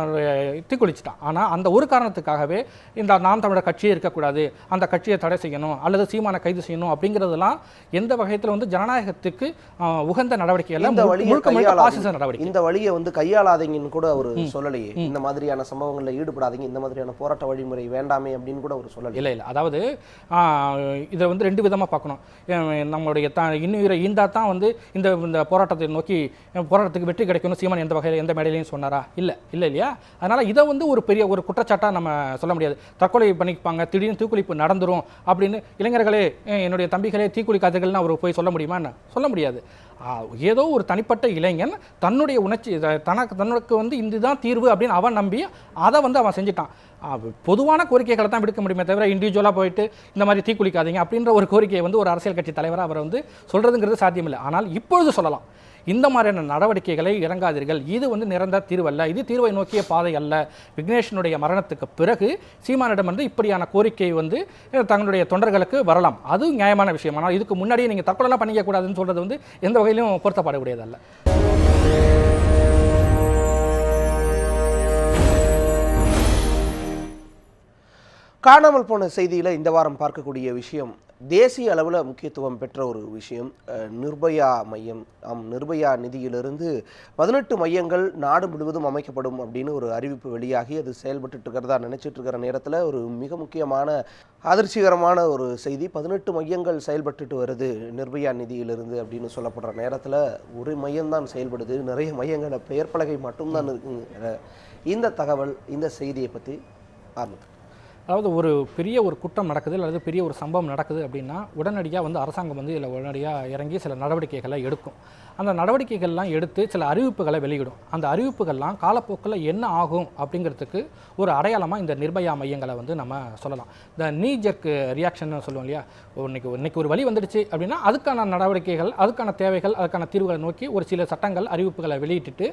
தீக்குளிச்சிட்டான். ஆனால் அந்த ஒரு காரணத்துக்காகவே இந்த நாம் தமிழர் கட்சியே இருக்கக்கூடாது, அந்த கட்சியை தடை செய்யணும் அல்லது சீமானை கைது செய்யணும் அப்படிங்கிறதுலாம் எந்த வகையில் வந்து ஜனநாயகத்துக்கு உகந்த நடவடிக்கை எல்லாம் பாசிச நடவடிக்கை. இந்த வழியை வந்து கையாளாதீங்கன்னு கூட அவர் சொல்லலையே. இந்த மாதிரியான சம்பவங்களில் ஈடுபடாதீங்க, இந்த மாதிரியான போராட்ட வழிமுறை வேண்டாமே அப்படின்னு கூட அவர் சொல்லலை. இல்லை, அதாவது இதை வந்து ரெண்டு விதமாக பார்க்கணும். நம்மளுடைய இன்னுயிரை ஈந்தா தான் வந்து இந்த போராட்டத்தை நோக்கி போராட்டத்துக்கு வெற்றி கிடைக்கணும் சீமான் எந்த வகையில் எந்த மேடையிலையும் சொன்னாரா? இல்லை இல்லையா? அதனால் இதை வந்து ஒரு பெரிய ஒரு குற்றச்சாட்டாக நம்ம சொல்ல முடியாது. தற்கொலை பண்ணிப்பாங்க, திடீர்னு தீக்குளிப்பு நடந்துரும் அப்படின்னு இளைஞர்களே, என்னுடைய தம்பிகளே தீக்குளிக்காதீர்கள்னு அவர் போய் சொல்ல முடியுமா? என்ன சொல்ல முடியாது. ஏதோ ஒரு தனிப்பட்ட இளைஞன் தன்னுடைய உணர்ச்சி, தனக்கு வந்து இதுதான் தீர்வு அப்படின்னு அவன் நம்பி அதை வந்து அவன் செஞ்சுட்டான். பொதுவான கோரிக்கைகளை தான் விடுக்க முடியுமே தவிர இண்டிவிஜுவலாக போயிட்டு இந்த மாதிரி தீக்குளிக்காதீங்க அப்படின்ற ஒரு கோரிக்கையை வந்து ஒரு அரசியல் கட்சி தலைவராக அவரை வந்து சொல்கிறதுங்கிறது சாத்தியமில்லை. ஆனால் இப்பொழுது சொல்லலாம், இந்த மாதிரியான நடவடிக்கைகளை இறங்காதீர்கள், இது வந்து நிரந்தர தீர்வு அல்ல, இது தீர்வை நோக்கிய பாதை அல்ல. விக்னேஷனுடைய மரணத்துக்கு பிறகு சீமானிடம் வந்து இப்படியான கோரிக்கை வந்து தங்களுடைய தொண்டர்களுக்கு வரலாம், அது நியாயமான விஷயம். ஆனால் இதுக்கு முன்னாடியே நீங்கள் தற்கொலைலாம் பண்ணிக்க கூடாதுன்னு சொல்கிறது வந்து எந்த வகையிலும் பொருத்தப்படக்கூடியதல்ல. காணாமல் போன செய்தியில் இந்த வாரம் பார்க்கக்கூடிய விஷயம், தேசிய அளவில் முக்கியத்துவம் பெற்ற ஒரு விஷயம், நிர்பயா மையம். நிர்பயா நிதியிலிருந்து 18 மையங்கள் நாடு முழுவதும் அமைக்கப்படும் அப்படின்னு ஒரு அறிவிப்பு வெளியாகி அது செயல்பட்டு இருக்கிறதா நினைச்சிட்டு இருக்கிற நேரத்தில் ஒரு மிக முக்கியமான அதிர்ச்சிகரமான ஒரு செய்தி, 18 மையங்கள் செயல்பட்டுட்டு வருது நிர்பயா நிதியிலிருந்து அப்படின்னு சொல்லப்படுற நேரத்தில் ஒரு மையம்தான் செயல்படுது, நிறைய மையங்கள பெயர் பலகை மட்டும்தான் இருக்குங்க. இந்த தகவல், இந்த செய்தியை பற்றி ஆரம்பித்து, அதாவது ஒரு பெரிய ஒரு குற்றம் நடக்குது அல்லது பெரிய ஒரு சம்பவம் நடக்குது அப்படின்னா உடனடியாக வந்து அரசாங்கம் வந்து இதில் உடனடியாக இறங்கி சில நடவடிக்கைகளை எடுக்கும். அந்த நடவடிக்கைகள்லாம் எடுத்து சில அறிவிப்புகளை வெளியிடும். அந்த அறிவிப்புகள்லாம் காலப்போக்கில் என்ன ஆகும் அப்படிங்கிறதுக்கு ஒரு அடையாளமாக இந்த நிர்பயா மையங்களை வந்து நம்ம சொல்லலாம். இந்த நீ ஜெர்க் ரியாக்ஷன் சொல்லுவோம் இல்லையா, இன்னைக்கு ஒரு வழி வந்துடுச்சு அப்படின்னா அதுக்கான நடவடிக்கைகள், அதுக்கான தேவைகள், அதுக்கான தீர்வுகளை நோக்கி ஒரு சில சட்டங்கள், அறிவிப்புகளை வெளியிட்டுட்டு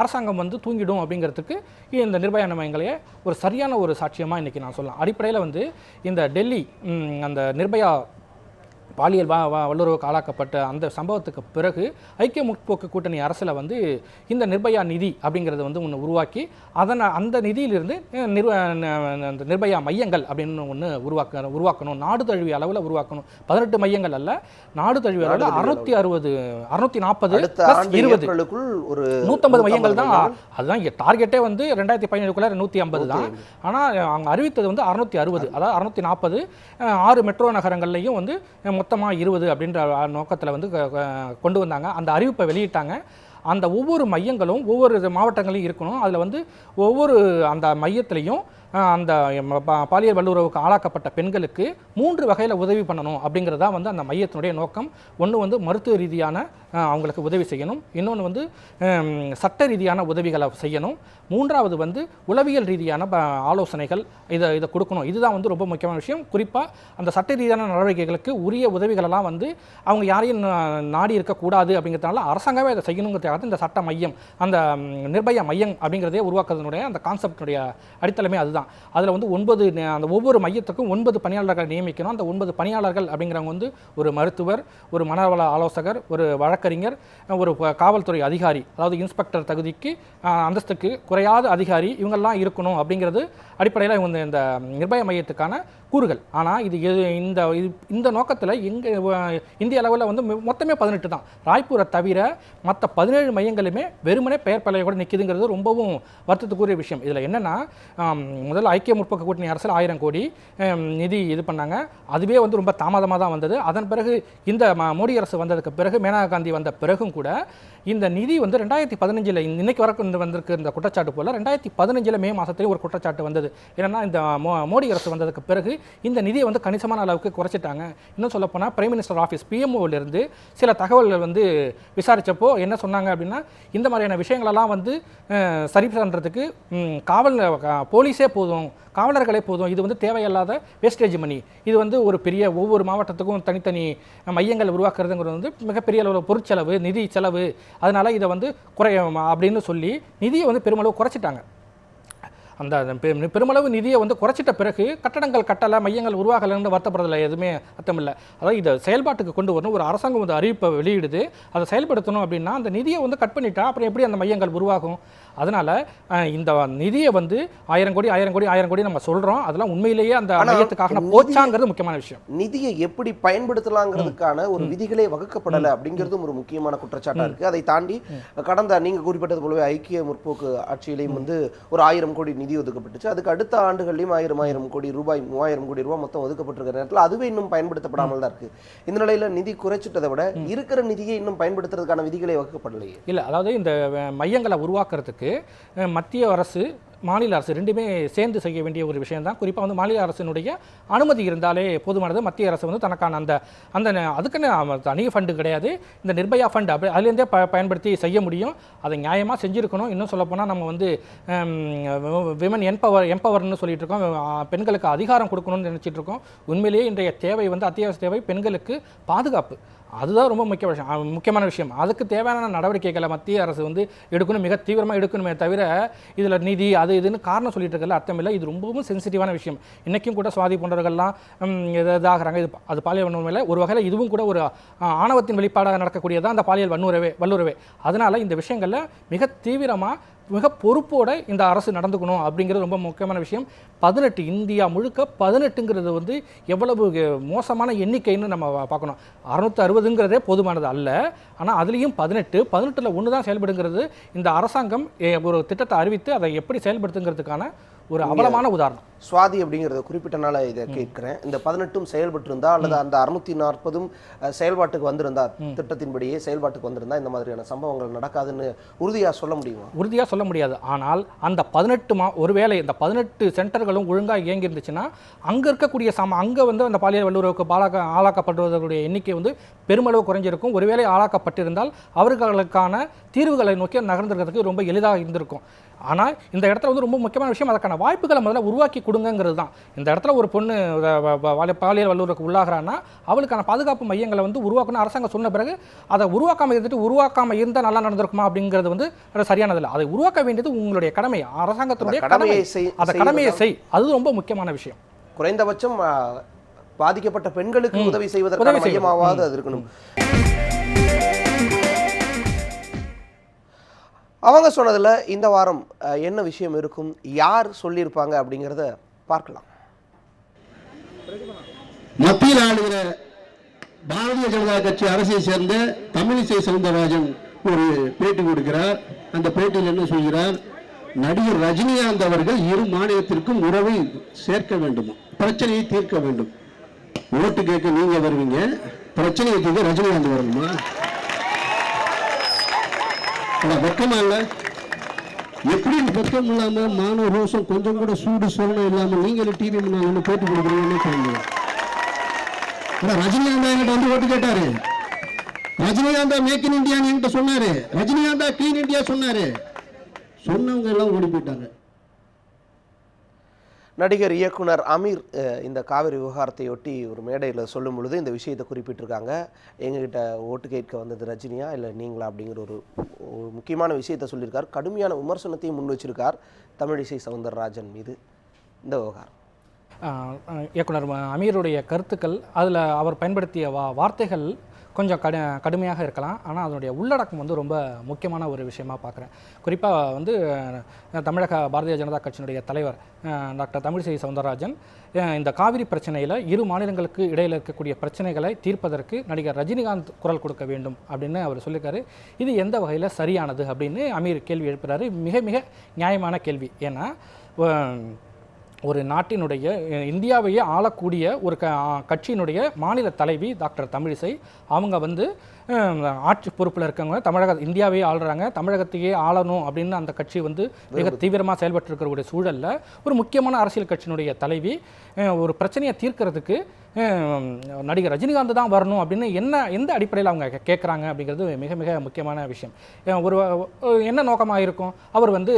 அரசாங்கம் வந்து தூங்கிடும் அப்படிங்கிறதுக்கு இந்த நிர்பயா மையங்களையே ஒரு சரியான ஒரு சாட்சியமாக இன்றைக்கி நான் சொல்லலாம். அடிப்படையில் வந்து இந்த டெல்லி அந்த நிர்பயா பாலியல் வல்லுறவுக்கு ஆளாக்கப்பட்ட அந்த சம்பவத்துக்கு பிறகு ஐக்கிய முற்போக்கு கூட்டணி அரசில் வந்து இந்த நிர்பயா நிதி அப்படிங்கிறத வந்து ஒன்று உருவாக்கி அந்த நிதியிலிருந்து நிர்பயா மையங்கள் அப்படின்னு ஒன்று உருவாக்கணும், நாடு தழுவிய அளவில் உருவாக்கணும். 18 மையங்கள் அல்ல, நாடு தழுவிய அளவில் 640 ஒரு 150 மையங்கள் தான். அதுதான் டார்கெட்டே வந்து 2017 150 தான். ஆனால் அவங்க அறிவித்தது வந்து 660, அதாவது 640 6 மெட்ரோ நகரங்கள்லையும் வந்து மொத்தமாக 20 அப்படின்ற நோக்கத்தில் வந்து கொண்டு வந்தாங்க. அந்த அறிவிப்பை வெளியிட்டாங்க. அந்த ஒவ்வொரு மையங்களும் ஒவ்வொரு மாவட்டங்களையும் இருக்கணும். அதில் வந்து ஒவ்வொரு அந்த மையத்திலையும் அந்த பாலியல் வல்லுறவுக்கு ஆளாக்கப்பட்ட பெண்களுக்கு 3 வகையில் உதவி பண்ணணும் அப்படிங்கிறது தான் வந்து அந்த மையத்தினுடைய நோக்கம். ஒன்று வந்து மருத்துவ ரீதியான அவங்களுக்கு உதவி செய்யணும், இன்னொன்று வந்து சட்ட ரீதியான உதவிகளை செய்யணும், மூன்றாவது வந்து உளவியல் ரீதியான ஆலோசனைகள் இதை கொடுக்கணும். இதுதான் வந்து ரொம்ப முக்கியமான விஷயம். குறிப்பாக அந்த சட்ட ரீதியான நடவடிக்கைகளுக்கு உரிய உதவிகளெல்லாம் வந்து அவங்க யாரையும் நாடி இருக்கக்கூடாது அப்படிங்கிறதுனால அரசாங்கமே அதை செய்யணுங்கிறதுக்காக இந்த சட்ட மையம், அந்த நிர்பயா மையம் அப்படிங்கிறதே உருவாக்குறதுனுடைய அந்த கான்செப்டுடைய அடித்தளமே அதுதான். அதில் வந்து 9 அந்த ஒவ்வொரு மையத்துக்கும் 9 பணியாளர்கள் நியமிக்கணும். அந்த 9 பணியாளர்கள் அப்படிங்கிறவங்க வந்து ஒரு மருத்துவர், ஒரு மனவள ஆலோசகர், ஒரு வழக்கறிஞர், ஒரு காவல்துறை அதிகாரி, அதாவது இன்ஸ்பெக்டர் தகுதிக்கு அந்தஸ்துக்கு குறையாத அதிகாரி, இவங்கெல்லாம் இருக்கணும் அப்படிங்கிறது அடிப்படையில் இவங்க இந்த நிர்பயா மையத்துக்கான கூறுகள். ஆனால் இந்த நோக்கத்தில் இந்திய அளவில் வந்து மொத்தமே 18 தான். ராய்ப்பூரை தவிர மற்ற 17 மையங்களுமே வெறுமனே பெயர் பலகையோட நிற்கிதுங்கிறது ரொம்பவும் வருத்தத்துக்குரிய விஷயம். இதில் என்னென்னா, முதல்ல ஐக்கிய முற்போக்கு கூட்டணி அரசில் 1000 கோடி நிதி இது பண்ணாங்க. அதுவே வந்து ரொம்ப தாமதமாக தான் வந்தது. அதன் பிறகு இந்த மோடி அரசு வந்ததுக்கு பிறகு, மேனகா காந்தி வந்த பிறகும் கூட இந்த நிதி வந்து 2015 இன்னைக்கு வரைக்கும் வந்திருக்கு இந்த குற்றச்சாட்டு போல் 2015 மே மாதத்திலே ஒரு குற்றச்சாட்டு வந்தது. ஏன்னா இந்த மோடி அரசு வந்ததுக்கு பிறகு இந்த நிதியை வந்து கணிசமான அளவுக்கு குறைச்சிட்டாங்க. இன்னும் சொல்லப்போனால் பிரைம் மினிஸ்டர் ஆஃபீஸ் PMOவிலிருந்து சில தகவல்கள் வந்து விசாரித்தப்போ என்ன சொன்னாங்க அப்படின்னா, இந்த மாதிரியான விஷயங்களெல்லாம் வந்து சரி பண்ணுறதுக்கு போலீஸே போதும், காவலர்களே போதும், இது வந்து தேவையில்லாத வேஸ்டேஜ் மணி, இது வந்து ஒரு பெரிய ஒவ்வொரு மாவட்டத்துக்கும் தனித்தனி மையங்கள் உருவாக்குறதுங்கிறது வந்து மிகப்பெரிய அளவில் பொருட்செலவு, நிதி செலவு, அதனால் இதை வந்து குறையும் அப்படின்னு சொல்லி நிதியை வந்து பெருமளவு குறைச்சிட்டாங்க. அந்த பெருமளவு நிதியை வந்து குறைச்சிட்ட பிறகு கட்டடங்கள் கட்டலை, மையங்கள் உருவாகலைன்னு வருத்தப்படுறதுல எதுவுமே அர்த்தமில்லை. அதாவது இதை செயல்பாட்டுக்கு கொண்டு வரணும். ஒரு அரசாங்கம் வந்து அறிவிப்பை வெளியிடுது, அதை செயல்படுத்தணும் அப்படின்னா அந்த நிதியை வந்து கட் பண்ணிட்டா அப்புறம் எப்படி அந்த மையங்கள் உருவாகும்? அதனால் இந்த நிதியை வந்து 1000 கோடி நம்ம சொல்கிறோம், அதெல்லாம் உண்மையிலேயே அந்த மையத்துக்காக போச்சாங்கிறது முக்கியமான விஷயம். நிதியை எப்படி பயன்படுத்தலாங்கிறதுக்கான ஒரு விதிகளே வகுக்கப்படலை அப்படிங்கிறதும் ஒரு முக்கியமான குற்றச்சாட்டாக இருக்குது. அதை தாண்டி கடந்த நீங்கள் குறிப்பிட்டது போலவே ஐக்கிய முற்போக்கு ஆட்சியிலையும் வந்து ஒரு 1000 கோடி நிதி ஒதுக்கப்பட்டுச்சு. அதுக்கு அடுத்த ஆண்டுகள்லையும் 1000 கோடி ரூபாய், 3000 கோடி ரூபாய் மொத்தம் ஒதுக்கப்பட்டிருக்கிற நேரத்தில் அதுவே இன்னும் பயன்படுத்தப்படாமல் தான் இருக்குது. இந்த நிலையில் நிதி குறைச்சிட்டதை விட இருக்கிற நிதியை இன்னும் பயன்படுத்துறதுக்கான விதிகளே வகுக்கப்படலையே. இல்லை, அதாவது இந்த மையங்களை உருவாக்குறதுக்கு மத்திய அரசு, மாநில அரசு ரெண்டுமே சேர்ந்து செய்ய வேண்டிய ஒரு விஷயம் தான். குறிப்பாக வந்து மாநில அரசினுடைய அனுமதி இருந்தாலே போதுமானது. மத்திய அரசு வந்து தனக்கான அந்த அதுக்குன்னு தனி ஃபண்டு கிடையாது, இந்த நிர்பயா ஃபண்ட் அப்படி அதுலேருந்தே பயன்படுத்தி செய்ய முடியும். அதை நியாயமாக செஞ்சுருக்கணும். இன்னும் சொல்லப்போனால் நம்ம வந்து விமன் எம்பவர்னு சொல்லிட்டு இருக்கோம், பெண்களுக்கு அதிகாரம் கொடுக்கணும்னு நினச்சிட்டு இருக்கோம். உண்மையிலேயே இன்றைய தேவை வந்து அத்தியாவசிய தேவை பெண்களுக்கு பாதுகாப்பு. அதுதான் ரொம்ப முக்கியமான விஷயம். அதுக்கு தேவையான நடவடிக்கைகளை மத்திய அரசு வந்து எடுக்கணும், மிக தீவிரமாக எடுக்கணுமே தவிர இதில் நிதி அது இதுன்னு காரணம் சொல்லிட்டு இருக்கல அர்த்தமில்லை. இது ரொம்பவும் சென்சிட்டிவான விஷயம். இன்றைக்கும் கூட சுவாதி போன்றவர்கள்லாம் இதாகிறாங்க. இது அது பாலியல் வன்முறையில் ஒரு வகையில் இதுவும் கூட ஒரு ஆணவத்தின் வெளிப்பாடாக நடக்கக்கூடியதான் அந்த பாலியல் வல்லுறவே. அதனால் இந்த விஷயங்களில் மிக தீவிரமாக மிக பொறுப்போடு இந்த அரசு நடந்துக்கணும் அப்படிங்கிறது ரொம்ப முக்கியமான விஷயம். 18 இந்தியா முழுக்க 18ங்கிறது வந்து எவ்வளவு மோசமான எண்ணிக்கைன்னு நம்ம பார்க்கணும். 660ங்கிறதே போதுமானது அல்ல. ஆனால் அதுலேயும் 18ல் ஒன்று தான் செயல்படுங்கிறது இந்த அரசாங்கம் ஒரு திட்டத்தை அறிவித்து அதை எப்படி செயல்படுத்துங்கிறதுக்கான ஒரு அவலமான உதாரணம். சுவாதி அப்படிங்கிறத குறிப்பிட்டனால இதை கேட்கிறேன். இந்த 18ம் செயல்பட்டு இருந்தா அல்லது அந்த 640ம் செயல்பாட்டுக்கு வந்திருந்தா, திட்டத்தின்படியே செயல்பாட்டுக்கு வந்திருந்தா இந்த மாதிரியான சம்பவங்கள் நடக்காதுன்னு உறுதியாக சொல்ல முடியுமா? உறுதியாக சொல்ல முடியாது. ஆனால் அந்த 18 ஒருவேளை இந்த 18 சென்டர்களும் ஒழுங்காக இயங்கி இருந்துச்சுன்னா அங்கே இருக்கக்கூடிய அங்கே வந்து அந்த பாலியல் வல்லுறவுக்கு ஆளாக்கப்படுவதற்குடைய எண்ணிக்கை வந்து பெருமளவு குறைஞ்சிருக்கும். ஒருவேளை ஆளாக்கப்பட்டிருந்தால் அவர்களுக்கான தீர்வுகளை நோக்கி நகர்ந்துக்கிறதுக்கு ரொம்ப எளிதாக இருந்திருக்கும். ஆனால் இந்த இடத்துல வந்து ரொம்ப முக்கியமான விஷயம், அதுக்கான வாய்ப்புகளை முதல்ல உருவாக்கி கொடுங்கிறது தான். இந்த இடத்துல ஒரு பொண்ணு பாலியல் வல்லுறவுக்கு உள்ளாகிறான்னா அவளுக்கான பாதுகாப்பு மையங்களை வந்து உருவாக்கணும் அரசாங்கம் சொன்ன பிறகு அதை உருவாக்காமல் இருந்தால் நல்லா நடந்திருக்குமா அப்படிங்கிறது வந்து சரியானதில்லை. அதை உருவாக்க வேண்டியது உங்களுடைய கடமை, அரசாங்கத்தினுடைய கடமையை செய். அது ரொம்ப முக்கியமான விஷயம். குறைந்தபட்சம் பாதிக்கப்பட்ட பெண்களுக்கு உதவி செய்வதற்கான மையமாவது அது இருக்கணும். அவங்க சொன்னதில் இந்த வாரம் என்ன விஷயம் இருக்கும், யார் சொல்லியிருப்பாங்க அப்படிங்கிறத பார்க்கலாம். மத்தியில் ஆளுகிற பாரதிய ஜனதா கட்சி அரசியலை சேர்ந்த தமிழிசை சவுந்தரராஜன் ஒரு பேட்டி கொடுக்கிறார். அந்த பேட்டியில் என்ன சொல்கிறார்? நடிகர் ரஜினிகாந்த் அவர்கள் இரு மாநிலத்திற்கும் உறவை சேர்க்க வேண்டும், பிரச்சனையை தீர்க்க வேண்டும். ஓட்டு கேட்க நீங்க வருவீங்க, பிரச்சனையை தீர்க்க ரஜினிகாந்த் வரணுமா? வெக்கமா இல்லை? எப்படி வெக்கம் இல்லாம மான ரோஷம் கொஞ்சம் கூட சூடு சொரணம் இல்லாம நீங்களும் டிவி முன்னால போட்டு கொடுக்குறீங்கன்னு சொல்லுங்க. ரஜினிகாந்தா என்கிட்ட வந்து ஓட்டு கேட்டாரு. ரஜினிகாந்தா மேக் இன் இந்தியா என்கிட்ட சொன்னாரு. ரஜினிகாந்தா கிளீன் இந்தியா சொன்னாரு. சொன்னவங்க எல்லாம் ஓடி போயிட்டாங்க. நடிகர் இயக்குனர் அமீர் இந்த காவிரி விவகாரத்தையொட்டி ஒரு மேடையில் சொல்லும் பொழுது இந்த விஷயத்தை குறிப்பிட்டிருக்காங்க. எங்ககிட்ட ஓட்டு கேட்க வந்தது ரஜினியா இல்லை நீங்களா அப்படிங்கிற ஒரு முக்கியமான விஷயத்தை சொல்லியிருக்கார். கடுமையான விமர்சனத்தையும் முன் வச்சிருக்கார் தமிழிசை சவுந்தரராஜன் மீது இந்த விவகாரம். இயக்குனர் அமீருடைய கருத்துக்கள், அதில் அவர் பயன்படுத்திய வார்த்தைகள் கொஞ்சம் கடுமையாக இருக்கலாம். ஆனால் அதனுடைய உள்ளடக்கம் வந்து ரொம்ப முக்கியமான ஒரு விஷயமாக பார்க்குறேன். குறிப்பாக வந்து தமிழக பாரதிய ஜனதா கட்சியினுடைய தலைவர் டாக்டர் தமிழிசை சவுந்தரராஜன் இந்த காவிரி பிரச்சனையில் இரு மாநிலங்களுக்கு இடையில் இருக்கக்கூடிய பிரச்சனைகளை தீர்ப்பதற்கு நடிகர் ரஜினிகாந்த் குரல் கொடுக்க வேண்டும் அப்படின்னு அவர் சொல்லியிருக்காரு. இது எந்த வகையில் சரியானது அப்படின்னு அமீர் கேள்வி எழுப்புறாரு. மிக மிக நியாயமான கேள்வி. ஏன்னா ஒரு நாட்டினுடைய இந்தியாவையே ஆளக்கூடிய ஒரு கட்சியினுடைய மாநில தலைவி டாக்டர் தமிழிசை, அவங்க வந்து ஆட்சி பொறுப்பில் இருக்கவங்க இந்தியாவையே ஆளுறாங்க, தமிழகத்தையே ஆளணும் அப்படின்னு அந்த கட்சி வந்து மிக தீவிரமாக செயல்பட்டு இருக்கிற ஒரு சூழலில் ஒரு முக்கியமான அரசியல் கட்சியினுடைய தலைவி ஒரு பிரச்சனையை தீர்க்கிறதுக்கு நடிகர் ரஜினிகாந்த் தான் வரணும் அப்படின்னு எந்த அடிப்படையில் அவங்க கேட்குறாங்க அப்படிங்கிறது மிக மிக முக்கியமான விஷயம். ஒரு என்ன நோக்கமாக இருக்கும்? அவர் வந்து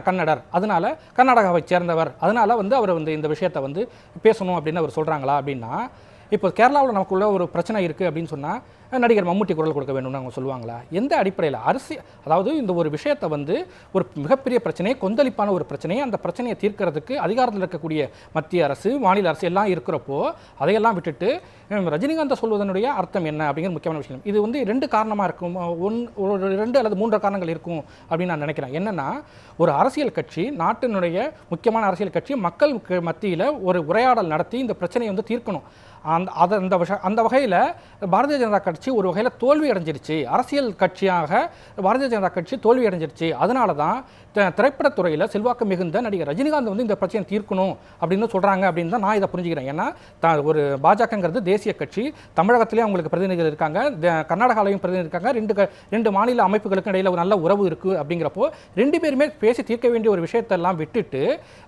கன்னடர், அதனால கர்நாடகாவை சேர்ந்தவர், அதனால வந்து அவர் வந்து இந்த விஷயத்தை வந்து பேசணும் அப்படின்னு அவர் சொல்கிறாங்களா அப்படின்னா, இப்போ கேரளாவில் நமக்குள்ள ஒரு பிரச்சனை இருக்குது அப்படின்னு சொன்னால் நடிகர் மம்முட்டி குரல் கொடுக்க வேணும்னு அவங்க சொல்லுவாங்களா? எந்த அடிப்படையில்? அதாவது இந்த ஒரு விஷயத்தை வந்து ஒரு மிகப்பெரிய பிரச்சனையை, கொந்தளிப்பான ஒரு பிரச்சனையை, அந்த பிரச்சனையை தீர்க்கிறதுக்கு அதிகாரத்தில் இருக்கக்கூடிய மத்திய அரசு, மாநில அரசு எல்லாம் இருக்கிறப்போ அதையெல்லாம் விட்டுட்டு ரஜினிகாந்த் சொல்வதனுடைய அர்த்தம் என்ன அப்படிங்கிற முக்கியமான விஷயம். இது வந்து 2 காரணமாக இருக்கும், 2 அல்லது 3 காரணங்கள் இருக்கும் அப்படின்னு நான் நினைக்கிறேன். என்னென்னா, ஒரு அரசியல் கட்சி, நாட்டினுடைய முக்கியமான அரசியல் கட்சி மக்கள் மத்தியில் ஒரு உரையாடல் நடத்தி இந்த பிரச்சனையை வந்து தீர்க்கணும். அந்த வகையில் பாரதிய ஜனதா கட்சி ஒரு வகையில் தோல்வி அடைஞ்சிருச்சு, அரசியல் கட்சியாக பாரதிய ஜனதா கட்சி தோல்வி அடைஞ்சிருச்சு. அதனால தான் திரைப்படத்துறையில் செல்வாக்கு மிகுந்த நடிகர் ரஜினிகாந்த் வந்து இந்த பிரச்சனையை தீர்க்கணும் அப்படின்னு சொல்கிறாங்க அப்படின்னு தான் நான் இதை புரிஞ்சுக்கிறேன். ஏன்னா ஒரு பாஜகங்கிறது தேசிய கட்சி, தமிழகத்திலேயே அவங்களுக்கு பிரதிநிதிகள் இருக்காங்க, கர்நாடகாலையும் பிரதிநிதி இருக்காங்க, 2 மாநில அமைப்புகளுக்கு இடையில் ஒரு நல்ல உறவு இருக்குது. அப்படிங்கிறப்போ 2 பேருமே பேசி தீர்க்க வேண்டிய ஒரு விஷயத்தெல்லாம் விட்டுட்டு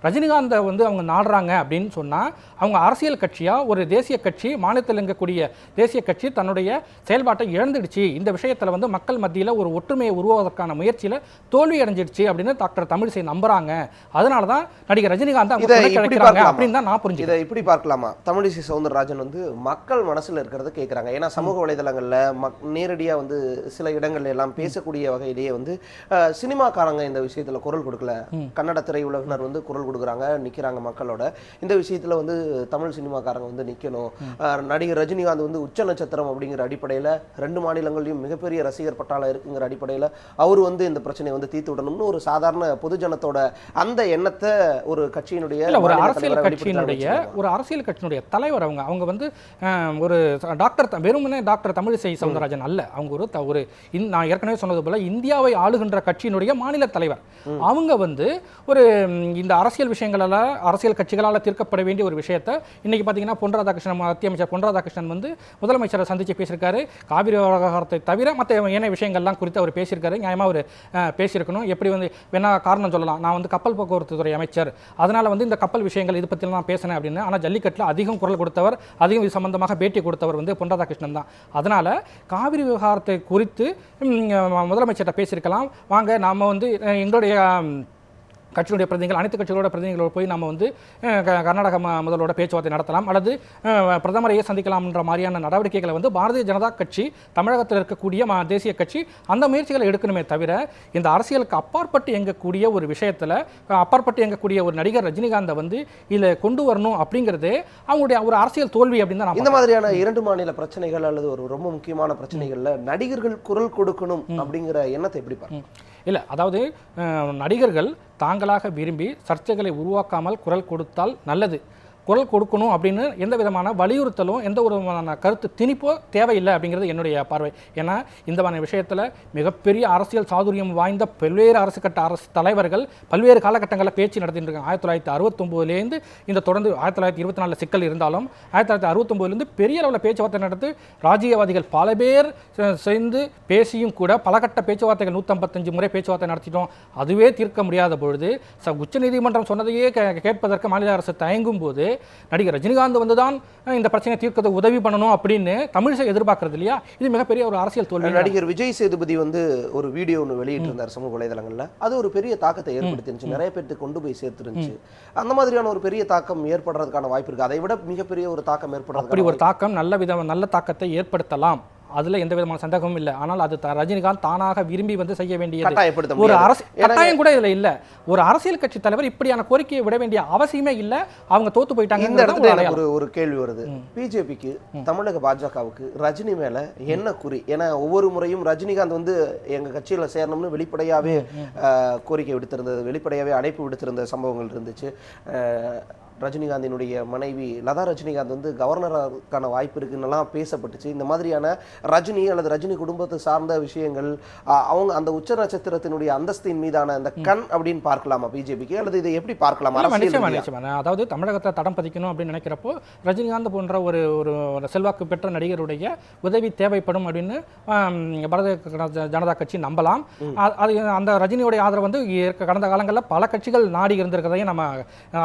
ரஜினிகாந்தை வந்து அவங்க நாடுறாங்க அப்படின்னு சொன்னால், அவங்க அரசியல் கட்சியாக ஒரு தேசிய கட்சி, மாநிலத்தில் இருக்கக்கூடிய தேசிய கட்சி தன்னுடைய செயல்பாட்டை இழந்துடுச்சு, இந்த விஷயத்தில் வந்து மக்கள் மத்தியில் ஒரு ஒற்றுமையை உருவாவதற்கான முயற்சியில் தோல்வி அடைஞ்சிடுச்சு அப்படின்னு டாக்டர் தமிழிசை நம்புறாங்க. அதனால தான் நடிகர் ரஜினிகாந்த் அப்படின்னு தான் நான் புரிஞ்சுக்கிறேன். இதை இப்படி பார்க்கலாமா? தமிழிசை சவுந்தரராஜன் வந்து மக்கள் மனசுல இருக்கிறத கேட்குறாங்க. ஏன்னா சமூக வலைதளங்களில் நேரடியாக வந்து சில இடங்கள்ல எல்லாம் பேசக்கூடிய வகையிலேயே வந்து சினிமாக்காரங்க இந்த விஷயத்தில் குரல் கொடுக்கல, கன்னட திரையுலகினர் வந்து குரல் கொடுக்குறாங்க, நிற்கிறாங்க மக்களோட. இந்த விஷயத்தில் வந்து தமிழ் சினிமாக்காரங்க வந்து நிற்கணும். நடிகர் ரஜினிகாந்த் வந்து உச்ச நட்சத்திரம் அப்படிங்கிற அடிப்படையில் 2 மாநிலங்களையும் மிகப்பெரிய ரசிகர் பட்டாளம் இருக்குங்கிற அடிப்படையில் அவர் வந்து இந்த பிரச்சனையை வந்து தீர்த்து விடணும்னு ஒரு சாதாரண பொதுஜனத்தோட அந்த எண்ணத்தை ஒரு கட்சியினுடைய ஒரு அரசியல் கட்சியினுடைய தலைவர் அவங்க வந்து ஒரு டாக்டர் வெறுமனே டாக்டர் தமிழிசை சவுந்தரராஜன் அல்ல. அவங்க ஒரு நான் ஏற்கனவே சொன்னது போல இந்தியாவை ஆளுகின்ற கட்சியினுடைய மாநில தலைவர். அவங்க வந்து ஒரு இந்த அரசியல் விஷயங்களால, அரசியல் கட்சிகளால் தீர்க்கப்பட வேண்டிய ஒரு விஷயத்தை இன்னைக்கு பார்த்தீங்கன்னா பொன் ராதாகிருஷ்ணன், மத்திய அமைச்சர் பொன் ராதாகிருஷ்ணன் வந்து முதலமைச்சரை சந்தித்து பேசியிருக்காரு. காவிரி விவகாரத்தை தவிர மற்ற ஏனைய விஷயங்கள்லாம் குறித்து அவர் பேசியிருக்காரு. நியாயமாக அவர் பேசியிருக்கணும். எப்படி வந்து வேணா காரணம் சொல்லலாம், நான் வந்து கப்பல் போக்குவரத்து துறை அமைச்சர், அதனால் வந்து இந்த கப்பல் விஷயங்கள் இது பற்றிலாம் நான் பேசினேன் அப்படின்னு. ஆனால் ஜல்லிக்கட்டில் அதிகம் குரல் கொடுத்தவர், அதிகம் இது சம்பந்தமாக பேட்டி கொடுத்தவர் வந்து பொன் ராதாகிருஷ்ணன் தான். அதனால் காவிரி விவகாரத்தை குறித்து முதலமைச்சர்கிட்ட பேசியிருக்கலாம். வாங்க நாம் வந்து எங்களுடைய கட்சியுடைய பிரதிநிதிகள், அனைத்து கட்சிகளோட பிரதிநிதிகளோடு போய் நம்ம வந்து கர்நாடக முதல்வரோட பேச்சுவார்த்தை நடத்தலாம், அல்லது பிரதமரையே சந்திக்கலாம்ன்ற மாதிரியான நடவடிக்கைகளை வந்து பாரதிய ஜனதா கட்சி, தமிழகத்தில் இருக்கக்கூடிய தேசிய கட்சி அந்த முயற்சிகளை எடுக்கணுமே தவிர, இந்த அரசியலுக்கு அப்பாற்பட்டு இயங்கக்கூடிய ஒரு விஷயத்தில் அப்பாற்பட்டு இயங்கக்கூடிய ஒரு நடிகர் ரஜினிகாந்தை வந்து இதில் கொண்டு வரணும் அப்படிங்கிறது அவங்களுடைய ஒரு அரசியல் தோல்வி அப்படின்னு தான். இந்த மாதிரியான 2 மாநில பிரச்சனைகள் அல்லது ஒரு ரொம்ப முக்கியமான பிரச்சனைகள்ல நடிகர்கள் குரல் கொடுக்கணும் அப்படிங்கிற எண்ணத்தை எப்படி பாருங்க? இல்லை, அதாவது நடிகர்கள் தாங்களாக விரும்பி சர்ச்சைகளை உருவாக்காமல் குரல் கொடுத்தால் நல்லது. குரல் கொடுக்கணும் அப்படின்னு எந்த விதமான வலியுறுத்தலும் எந்த ஒரு விதமான கருத்து திணிப்போ தேவையில்லை அப்படிங்கிறது என்னுடைய பார்வை. ஏன்னா இந்த மாதிரி விஷயத்தில் மிகப்பெரிய அரசியல் சாதுரியம் வாய்ந்த பல்வேறு அரசு தலைவர்கள் பல்வேறு காலகட்டங்களில் பேச்சு நடத்திட்டு இருக்காங்க. 1969லேருந்து இந்த தொடர்ந்து 1924 சிக்கல் இருந்தாலும் 1969லேருந்து பெரிய அளவில் பேச்சுவார்த்தை நடத்தி ராஜ்யவாதிகள் பல பேர் சேர்ந்து பேசியும் கூட பலகட்ட பேச்சுவார்த்தைகள் 155 முறை பேச்சுவார்த்தை நடத்திட்டோம். அதுவே தீர்க்க முடியாத பொழுது உச்சநீதிமன்றம் சொன்னதையே கேட்பதற்கு மாநில அரசு தயங்கும் போது நடிகர் ரஜினிகாந்த் வந்துதான் இந்த பிரச்சனையை தீர்க்கதை உதவி பண்ணணும் அப்படின்னு தமிழிசை எதிர்பார்க்கறது இல்லையா? இது மிகப்பெரிய ஒரு அரசியல் தோல்வி. நடிகர் விஜய் சேதுபதி வந்து ஒரு வீடியோ ஒன்று வெளியிட்டு இருந்தார் சமூக வலைதளங்கள்ல. அது ஒரு பெரிய தாக்கத்தை ஏற்படுத்திருந்துச்சு, நிறைய பேருக்கு கொண்டு போய் சேர்த்துருந்துச்சு. அந்த மாதிரியான ஒரு பெரிய தாக்கம் ஏற்படுறதுக்கான வாய்ப்பு இருக்கு. அதை விட மிகப்பெரிய ஒரு தாக்கம் ஏற்படுறது, அப்படி ஒரு தாக்கம் நல்ல தாக்கத்தை ஏற்படுத்தலாம், அதுல எந்த விதமான சந்தேகமும் இல்லை. ஆனால் அது ரஜினிகாந்த் தானாக விரும்பி வந்து செய்ய வேண்டியது ஒரு கட்டாயம் கூட இதுல இல்ல. ஒரு அரசியல் கட்சி தலைவர் இப்படியான கோரிக்கையை விட வேண்டிய அவசியமே இல்லை. அவங்க தோத்து போயிட்டாங்க. இந்த இடத்துல ஒரு கேள்வி வருது, பிஜேபிக்கு தமிழக பாஜகவுக்கு ரஜினி மேல என்ன குறி? ஏன்னா ஒவ்வொரு முறையும் ரஜினிகாந்த் வந்து எங்க கட்சியில சேரணும்னு வெளிப்படையாவே கோரிக்கை விடுத்திருந்தது, வெளிப்படையாவே அழைப்பு விடுத்திருந்த சம்பவங்கள் இருந்துச்சு. ரஜினிகாந்தினுடைய மனைவி லதா ரஜினிகாந்த் வந்து கவர்னருக்கான வாய்ப்பு இருக்குன்னெல்லாம் பேசப்பட்டுச்சு. இந்த மாதிரியான ரஜினி அல்லது ரஜினி குடும்பத்தை சார்ந்த விஷயங்கள், அவங்க அந்த உச்ச நட்சத்திரத்தினுடைய அந்தஸ்தின் மீதான அந்த கண் அப்படின்னு பார்க்கலாமா பிஜேபிக்கு, அல்லது இதை எப்படி பார்க்கலாம்? அதாவது தமிழகத்தை தடம் பதிக்கணும் அப்படின்னு நினைக்கிறப்போ ரஜினிகாந்த் போன்ற ஒரு செல்வாக்கு பெற்ற நடிகருடைய உதவி தேவைப்படும் அப்படின்னு பாரதிய ஜனதா கட்சி நம்பலாம். அது அந்த ரஜினியுடைய ஆதரவு வந்து கடந்த காலங்களில் பல கட்சிகள் நாடி இருந்திருக்கிறதையும் நம்ம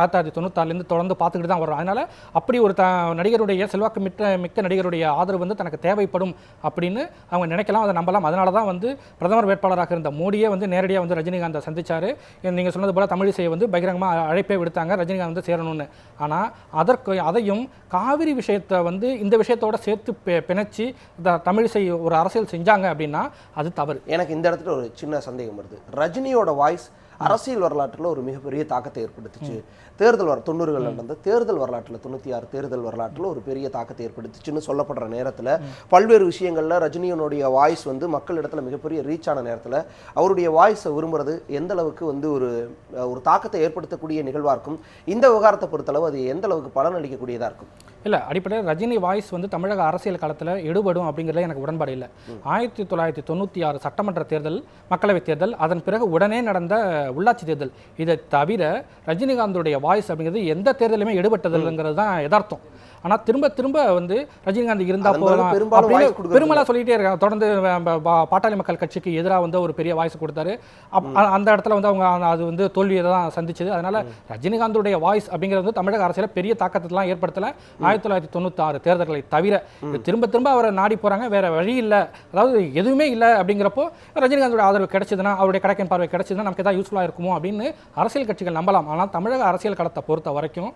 1996 தொடர்ந்து பார்த்துக்கிட்டு தான் வரும். அதனால அப்படி ஒரு நடிகருடைய செல்வாக்கு மிக்க நடிகருடைய ஆதரவு வந்து தனக்கு தேவைப்படும் அப்படின்னு அவங்க நினைக்கலாம், அதை நம்பலாம். அதனால தான் வந்து பிரதமர் வேட்பாளராக இருந்த மோடியே வந்து நேரடியாக வந்து ரஜினிகாந்தை சந்திச்சாரு. நீங்கள் சொன்னது போல தமிழிசையை வந்து பகிரங்கமாக அழைப்பே விடுத்தாங்க ரஜினிகாந்த் வந்து சேரணும்னு. ஆனால் அதையும் காவிரி விஷயத்தை வந்து இந்த விஷயத்தோட சேர்த்து பிணைச்சி தமிழிசை ஒரு அரசியல் செஞ்சாங்க அப்படின்னா அது தவறு. எனக்கு இந்த இடத்துல ஒரு சின்ன சந்தேகம் வருது. ரஜினியோட வாய்ஸ் அரசியல் வரலாற்றில் ஒரு மிகப்பெரிய தாக்கத்தை ஏற்படுத்துச்சு. தேர்தல் 90கள் நடந்த தேர்தல் வரலாற்றில் 96 தேர்தல் வரலாற்றில் ஒரு பெரிய தாக்கத்தை ஏற்படுத்துச்சுன்னு சொல்லப்படுற நேரத்தில் பல்வேறு விஷயங்களில் ரஜினியனுடைய வாய்ஸ் வந்து மக்களிடத்தில் மிகப்பெரிய ரீச் ஆன நேரத்தில் அவருடைய வாய்ஸை விரும்புறது எந்த அளவுக்கு வந்து ஒரு தாக்கத்தை ஏற்படுத்தக்கூடிய நிகழ்வாக இருக்கும்? இந்த விவகாரத்தை பொறுத்தளவு அது எந்த அளவுக்கு பலன் அளிக்கக்கூடியதாக இருக்கும்? இல்லை, அடிப்படையில் ரஜினி வாய்ஸ் வந்து தமிழக அரசியல் காலத்தில் எடுபடும் அப்படிங்கிறதுல எனக்கு உடன்பாடு இல்லை. 1996 சட்டமன்ற தேர்தல், மக்களவைத் தேர்தல், அதன் பிறகு உடனே நடந்த உள்ளாட்சி தேர்தல், இதை தவிர ரஜினிகாந்தோடைய வாய்ஸ் அப்படிங்கிறது எந்த தேர்தலுமே எடுபட்டதில்லைங்கிறது தான் யதார்த்தம். ஆனால் திரும்ப வந்து ரஜினிகாந்த் இருந்தால் போதும் பெருமளா சொல்லிகிட்டே இருக்காங்க. தொடர்ந்து பாட்டாளி மக்கள் கட்சிக்கு எதிராக வந்து ஒரு பெரிய வாய்ஸ் கொடுத்தாரு. அந்த இடத்துல வந்து அவங்க அது வந்து தோல்வியை தான் சந்திச்சது. அதனால ரஜினிகாந்தோடைய வாய்ஸ் அப்படிங்கிறது வந்து தமிழக அரசியல் பெரிய தாக்கத்தெல்லாம் ஏற்படுத்தலை 1996 தேர்தல்களை தவிர. திரும்ப அவரை நாடி போகிறாங்க, வேற வழி இல்லை, அதாவது எதுவுமே இல்லை. அப்படிங்கிறப்போ ரஜினிகாந்தோட ஆதரவு கிடைச்சதுன்னா, அவருடைய கடைக்கன் பார்வை கிடைச்சதுன்னா நமக்கு எதாவது யூஸ்ஃபுல்லாக இருக்குமோ அப்படின்னு அரசியல் கட்சிகள் நம்பலாம். ஆனால் தமிழக அரசியல் களத்தை பொறுத்த வரைக்கும்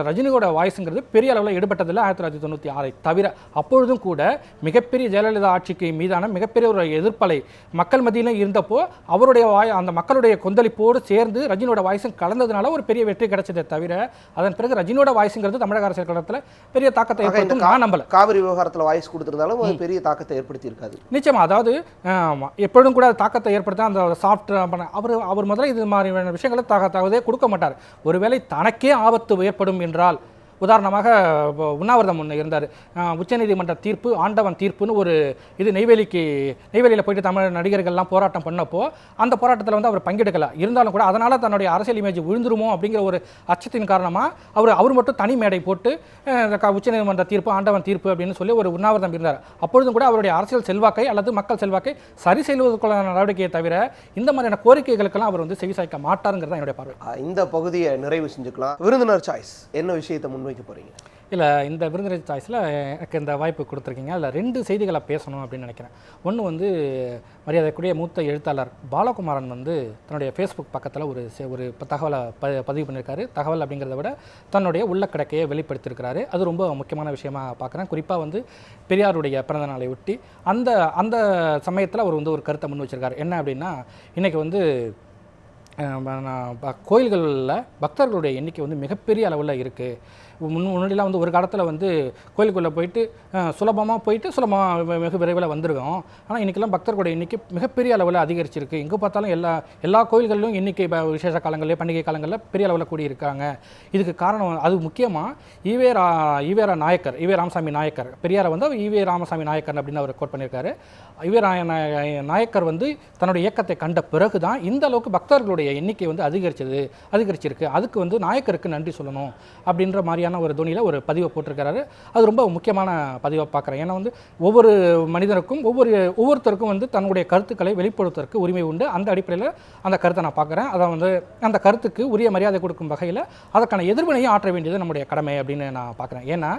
ரஜினியோட வாய்ஸுங்கிறது பெரிய அளவில் எடுபட்டதில்லை 1996 தவிர. அப்பொழுதும் கூட மிகப்பெரிய ஜெயலலிதா ஆட்சிக்கு மீதான மிகப்பெரிய ஒரு எதிர்ப்பலை மக்கள் மத்தியிலும் இருந்தப்போ அவருடைய அந்த மக்களுடைய கொந்தளிப்போடு சேர்ந்து ரஜினியோட வாய்ஸும் கலந்ததுனால ஒரு பெரிய வெற்றி கிடைச்சதே தவிர அதன் பிறகு ரஜினியோட வாய்ஸுங்கிறது தமிழக அரசியல் களத்தில் பெரிய தாக்கத்தை ஏற்படுத்தும் நான் நம்பல. காவிரி விவகாரத்தில் வாய்ஸ் கொடுத்திருந்தாலும் அது பெரிய தாக்கத்தை ஏற்படுத்தி இருக்காது. நிச்சயமா, அதாவது எப்பொழுதும் கூட தாக்கத்தை ஏற்படுத்த அந்த சாஃப்ட் அவர் முதல்ல இது மாதிரி விஷயங்களை தகவலே கொடுக்க மாட்டார். ஒருவேளை தனக்கே ஆபத்து ஏற்படும் என்றால், உதாரணமாக உண்ணாவிரதம் ஒன்று இருந்தார், உச்சநீதிமன்ற தீர்ப்பு ஆண்டவன் தீர்ப்புன்னு ஒரு இது நெய்வேலியில் போயிட்டு தமிழ் நடிகர்கள்லாம் போராட்டம் பண்ணப்போ அந்த போராட்டத்தில் வந்து அவர் பங்கெடுக்கலை. இருந்தாலும் கூட அதனால் தன்னுடைய அரசியல் இமேஜ் விழுந்துருமோ அப்படிங்கிற ஒரு அச்சத்தின் காரணமாக அவர் மட்டும் தனி மேடை போட்டு உச்சநீதிமன்ற தீர்ப்பு ஆண்டவன் தீர்ப்பு அப்படின்னு சொல்லி ஒரு உண்ணாவிரதம் இருந்தார். அப்பொழுதும் கூட அவருடைய அரசியல் செல்வாக்கை அல்லது மக்கள் செல்வாக்கை சரி செய்வதற்கான நடவடிக்கையை தவிர இந்த மாதிரியான கோரிக்கைகளுக்கெல்லாம் அவர் வந்து செவிசாய்க்க மாட்டாருங்கிறது என்னுடைய பார்வை. இந்த பகுதியை நிறைவு செஞ்சுக்கலாம். விருந்தினர் சாய்ஸ் என்ன விஷயத்தை முன்வைக்க போறீங்க? இல்லை, இந்த விருந்தினர் சாய்ஸில் எனக்கு இந்த வாய்ப்பு கொடுத்துருக்கீங்க. அதில் 2 செய்திகளை பேசணும் அப்படின்னு நினைக்கிறேன். ஒன்று வந்து மரியாதைக்குரிய மூத்த எழுத்தாளர் பாலகுமாரன் வந்து தன்னுடைய ஃபேஸ்புக் பக்கத்தில் ஒரு தகவலை பதிவு பண்ணியிருக்காரு. தகவல் அப்படிங்கிறத விட தன்னுடைய உள்ள கிடக்கையை வெளிப்படுத்தியிருக்கிறாரு. அது ரொம்ப முக்கியமான விஷயமா பார்க்குறேன். குறிப்பாக வந்து பெரியாருடைய பிறந்த நாளை ஒட்டி அந்த சமயத்தில் அவர் வந்து ஒரு கருத்தை முன் வச்சிருக்காரு. என்ன அப்படின்னா, இன்றைக்கி வந்து கோயில்களில் பக்தர்களுடைய எண்ணிக்கை வந்து மிகப்பெரிய அளவில் இருக்குது. முன்னாடிலாம் வந்து ஒரு காலத்தில் வந்து கோயிலுக்குள்ளே போயிட்டு சுலபமாக வெகு விரைவில் வந்துருக்கோம். ஆனால் இன்றைக்கெல்லாம் பக்தர்களுடைய எண்ணிக்கை மிகப்பெரிய அளவில் அதிகரிச்சிருக்கு. எங்கே பார்த்தாலும் எல்லா கோயில்களிலும் எண்ணிக்கை விசேஷ காலங்களில் பண்டிகை காலங்களில் பெரிய அளவில் கூடியிருக்காங்க. இதுக்கு காரணம் அது முக்கியமாக ஈவே ராமசாமி நாயக்கர், பெரியாரை வந்து ஈவே ராமசாமி நாயக்கர் அப்படின்னு அவர் கோட் பண்ணியிருக்காரு. ஈவே நாயக்கர் வந்து தன்னுடைய இயக்கத்தை கண்ட பிறகு தான் இந்த அளவுக்கு பக்தர்களுடைய எண்ணிக்கை வந்து அதிகரிச்சிருக்கு. அதுக்கு வந்து நாயக்கருக்கு நன்றி சொல்லணும் அப்படின்ற மாதிரியான ஒரு துணியில் ஒரு பதிவை போட்டிருக்கிறாரு. அது ரொம்ப முக்கியமான பதிவை பார்க்குறேன். ஏன்னா வந்து ஒவ்வொரு மனிதனுக்கும் ஒவ்வொருத்தருக்கும் வந்து தன்னுடைய கருத்துக்களை வெளிப்படுத்துவதற்கு உரிமை உண்டு. அந்த அடிப்படையில் அந்த கருத்தை நான் பார்க்குறேன். அதை வந்து அந்த கருத்துக்கு உரிய மரியாதை கொடுக்கும் வகையில் அதற்கான எதிர்வினையை ஆற்ற வேண்டியது நம்முடைய கடமை அப்படின்னு நான் பார்க்குறேன். ஏன்னா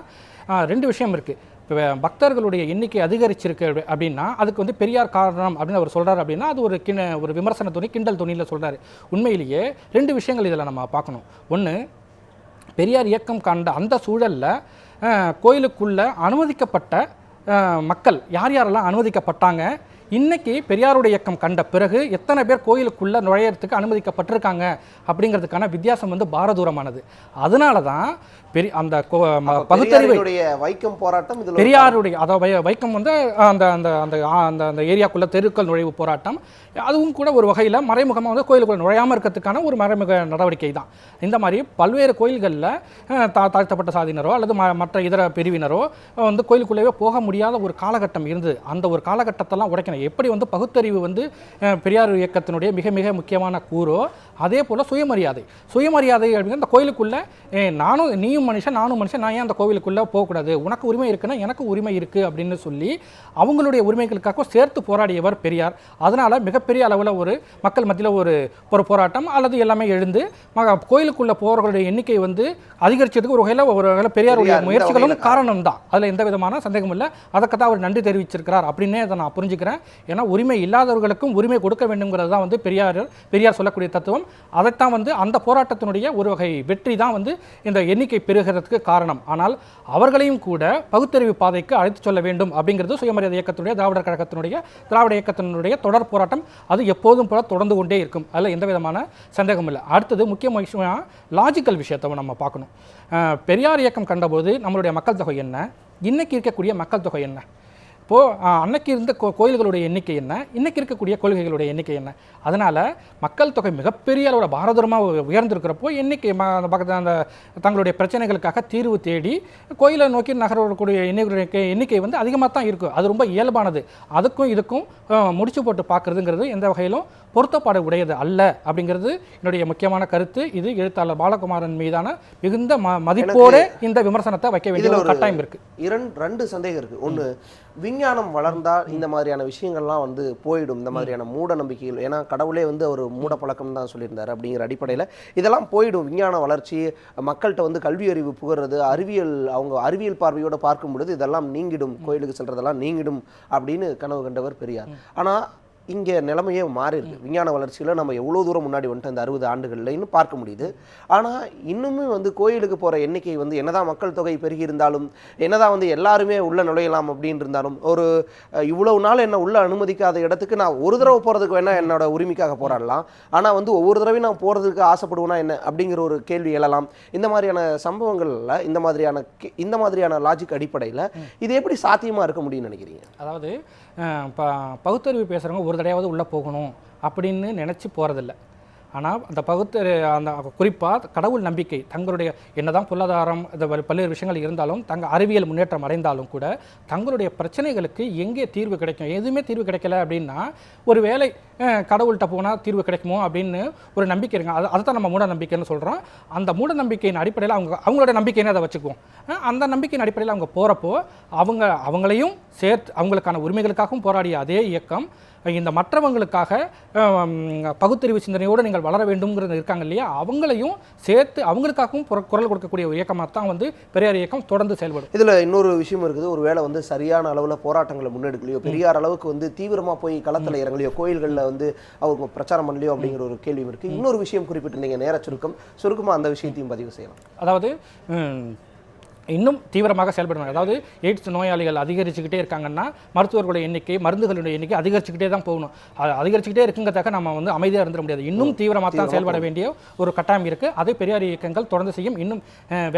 2 விஷயம் இருக்குது. இப்போ பக்தர்களுடைய எண்ணிக்கை அதிகரிச்சிருக்கு அப்படின்னா அதுக்கு வந்து பெரியார் காரணம் அப்படின்னு அவர் சொல்கிறார் அப்படின்னா அது ஒரு விமர்சன துணி, கிண்டல் துணியில் சொல்கிறாரு. உண்மையிலேயே 2 விஷயங்கள் இதில் நம்ம பார்க்கணும். ஒன்று, பெரியார் இயக்கம் கண்ட அந்த சூழலில் கோயிலுக்குள்ளே அனுமதிக்கப்பட்ட மக்கள் யாரெல்லாம் அனுமதிக்கப்பட்டாங்க, இன்றைக்கி பெரியாருடைய இயக்கம் கண்ட பிறகு எத்தனை பேர் கோயிலுக்குள்ளே நுழையிறதுக்கு அனுமதிக்கப்பட்டிருக்காங்க அப்படிங்கிறதுக்கான வித்தியாசம் வந்து பாரதூரமானது. அதனால தான் அந்த பகுத்தறிவு வைக்கம் போராட்டம், பெரியாருடைய அதாவது வைக்கம் வந்து அந்த அந்த அந்த அந்த ஏரியாக்குள்ளே தெருக்கள் நுழைவு போராட்டம், அதுவும் கூட ஒரு வகையில் மறைமுகமாக வந்து கோயிலுக்குள்ளே நுழையாமல் இருக்கிறதுக்கான ஒரு மறைமுக நடவடிக்கை தான். இந்த மாதிரி பல்வேறு கோயில்களில் தாழ்த்தப்பட்ட சாதியினரோ அல்லது மற்ற இதர பிரிவினரோ வந்து கோயிலுக்குள்ளேயே போக முடியாத ஒரு காலகட்டம் இருந்தது. அந்த ஒரு காலகட்டத்தெல்லாம் உடைக்கணும். எப்படி வந்து பகுத்தறிவு வந்து பெரியார் இயக்கத்தினுடைய மிக மிக முக்கியமான கூறோ, அதே போல் சுயமரியாதை அப்படிங்கிற அந்த கோயிலுக்குள்ளே நீயும் மனுஷன் நானும் மனுஷன், நான் ஏன் அந்த கோவிலுக்குள்ளே போகக்கூடாது, உனக்கு உரிமை இருக்குன்னா எனக்கு உரிமை இருக்குது அப்படின்னு சொல்லி அவங்களுடைய உரிமைகளுக்காக சேர்த்து போராடியவர் பெரியார். அதனால் மிகப்பெரிய அளவில் ஒரு மக்கள் மத்தியில் ஒரு போராட்டம் அல்லது எல்லாமே எழுந்து கோயிலுக்குள்ளே போகிறவர்களுடைய எண்ணிக்கை வந்து அதிகரிச்சதுக்கு ஒரு வகையில் பெரியாருடைய முயற்சிகளும் காரணம் தான். அதில் எந்த விதமான சந்தேகமும் இல்லை. அதற்கு தான் அவர் நன்றி தெரிவிச்சிருக்கிறார் அப்படின்னே அதை நான் புரிஞ்சுக்கிறேன். ஏன்னா உரிமை இல்லாதவர்களுக்கும் உரிமை கொடுக்க வேண்டும்ங்கிறது தான் வந்து பெரியார் சொல்லக்கூடிய தத்துவம். அதைத்தான் வந்து அந்த போராட்டத்தினுடைய ஒரு வகை வெற்றி தான் வந்து இந்த எண்ணிக்கை பெறுகிறதுக்கு காரணம். ஆனால் அவர்களையும் கூட பகுத்தறிவு பாதைக்கு அழைத்து சொல்ல வேண்டும் அப்படிங்கிறது சுயமரியாதை இயக்கத்தினுடைய திராவிட இயக்கத்தினுடைய தொடர் போராட்டம். அது எப்போதும் போல தொடர்ந்து கொண்டே இருக்கும். அதில் எந்த விதமான சந்தேகமும் இல்லை. அடுத்தது முக்கியமான விஷயம் லாஜிக்கல் விஷயத்தை நம்ம பார்க்கணும். பெரியார் இயக்கம் கண்டபோது நம்மளுடைய மக்கள் தொகை என்ன, இன்னைக்கு இருக்கக்கூடிய மக்கள் தொகை என்ன, இப்போது அன்னைக்கு இருந்த கோயில்களுடைய எண்ணிக்கை என்ன, இன்றைக்கி இருக்கக்கூடிய கொள்கைகளுடைய எண்ணிக்கை என்ன. அதனால் மக்கள் தொகை மிகப்பெரிய அளவில் பாரதூரமாக உயர்ந்திருக்கிறப்போ அந்த தங்களுடைய பிரச்சனைகளுக்காக தீர்வு தேடி கோயிலை நோக்கி நகரக்கூடிய எண்ணிக்கை வந்து அதிகமாக தான் இருக்கும். அது ரொம்ப இயல்பானது. அதுக்கும் இதுக்கும் முடிச்சு போட்டு பார்க்குறதுங்கிறது எந்த வகையிலும் பொருத்தப்பாடு உடையது அல்ல அப்படிங்கிறது என்னுடைய முக்கியமான கருத்து. இது எழுத்தாளர் பாலகுமாரன் மீதான மிகுந்த மதிப்போடு இந்த விமர்சனத்தை வைக்க வேண்டிய ஒரு கட்டாயம் இருக்குது. 2 சந்தேகம் இருக்குது. ஒன்று, விஞ்ஞானம் வளர்ந்தால் இந்த மாதிரியான விஷயங்கள்லாம் வந்து போயிடும், இந்த மாதிரியான மூட நம்பிக்கைகள். ஏன்னா கடவுளே வந்து ஒரு மூட பழக்கம் தான் சொல்லியிருந்தார். அப்படிங்கிற அடிப்படையில் இதெல்லாம் போயிடும். விஞ்ஞான வளர்ச்சி, மக்கள்கிட்ட வந்து கல்வி அறிவு புகழ்றது, அவங்க அறிவியல் பார்வையோடு பார்க்கும் பொழுது இதெல்லாம் நீங்கிடும், கோயிலுக்கு செல்றதெல்லாம் நீங்கிடும் அப்படின்னு கனவு கண்டவர் பெரியார். ஆனால் இங்கே நிலைமையே மாறி இருக்கு. விஞ்ஞான வளர்ச்சியில் நம்ம எவ்வளோ தூரம் முன்னாடி வந்துட்டு அந்த 60 ஆண்டுகள்லன்னு பார்க்க முடியுது. ஆனால் இன்னுமே வந்து கோயிலுக்கு போகிற எண்ணிக்கை வந்து என்னதான் மக்கள் தொகை பெருகி இருந்தாலும், என்னதான் வந்து எல்லாருமே உள்ள நுழையலாம் அப்படின்னு இருந்தாலும், ஒரு இவ்வளவு நாள் என்ன உள்ள அனுமதிக்காத இடத்துக்கு நான் ஒரு தடவை போகிறதுக்கு வேணா என்னோட உரிமைக்காக போராடலாம். ஆனால் வந்து ஒவ்வொரு தடவையும் நான் போகிறதுக்கு ஆசைப்படுவேனா என்ன அப்படிங்கிற ஒரு கேள்வி எழலாம். இந்த மாதிரியான சம்பவங்களில் இந்த மாதிரியான லாஜிக் அடிப்படையில் இது எப்படி சாத்தியமாக இருக்க முடியும்னு நினைக்கிறீங்க? அதாவது பகுத்தறிவு பேசுகிறவங்க ஒரு தடையாவது உள்ளே போகணும் அப்படின்னு நினச்சி போகிறதில்ல. ஆனால் அந்த அந்த குறிப்பாக கடவுள் நம்பிக்கை, தங்களுடைய என்னதான் பொருளாதாரம் இந்த பல்வேறு விஷயங்கள் இருந்தாலும், அறிவியல் முன்னேற்றம் அடைந்தாலும் கூட தங்களுடைய பிரச்சனைகளுக்கு எங்கே தீர்வு கிடைக்கும், எதுவுமே தீர்வு கிடைக்கல அப்படின்னா ஒரு வேளை கடவுள்கிட்ட போனால் தீர்வு கிடைக்குமோ அப்படின்னு ஒரு நம்பிக்கை இருங்க. அதை தான் நம்ம மூட நம்பிக்கைன்னு சொல்கிறோம். அந்த மூட நம்பிக்கையின் அடிப்படையில் அவங்களோட நம்பிக்கைன்னு அதை வச்சுக்குவோம். அந்த நம்பிக்கையின் அடிப்படையில் அவங்க போகிறப்போ அவங்களையும் சேர்த்து அவங்களுக்கான உரிமைகளுக்காகவும் போராடிய அதே இயக்கம் இந்த மற்றவங்களுக்காக பகுத்தறிவு சிந்தனையோடு நீங்கள் வளர வேண்டும்ங்கிறது இருக்காங்க இல்லையா, அவங்களையும் சேர்த்து அவங்களுக்காகவும் குரல் கொடுக்கக்கூடிய ஒரு இயக்கமாக தான் வந்து பெரியார் இயக்கம் தொடர்ந்து செயல்படும். இதில் இன்னொரு விஷயம் இருக்குது. ஒரு வேளை வந்து சரியான அளவில் போராட்டங்களை முன்னெடுக்கலையோ, பெரியார் அளவுக்கு வந்து தீவிரமாக போய் களத்தில் இறங்கலையோ, கோயில்களில் வந்து அவங்க பிரச்சாரம் பண்ணலையோ அப்படிங்கிற ஒரு கேள்வியும் இருக்குது. இன்னொரு விஷயம் குறிப்பிட்டிருந்தீங்க, நேர சுருக்கமாக அந்த விஷயத்தையும் பதிவு செய்யலாம். அதாவது இன்னும் தீவிரமாக செயல்படுவாங்க. அதாவது எய்ட்ஸ் நோயாளிகள் அதிகரிச்சுக்கிட்டே இருக்காங்கன்னா மருத்துவர்களுடைய எண்ணிக்கை, மருந்துகளுடைய எண்ணிக்கை அதிகரிச்சுக்கிட்டே தான் போகணும். அது அதிகரிச்சுக்கிட்டே இருக்குங்கிறதுக்காக நம்ம வந்து அமைதியாக இருந்துட முடியாது. இன்னும் தீவிரமாக தான் செயல்பட வேண்டிய ஒரு கட்டாயம் இருக்குது. அதை பெரியார் இயக்கங்கள் தொடர்ந்து செய்யும், இன்னும்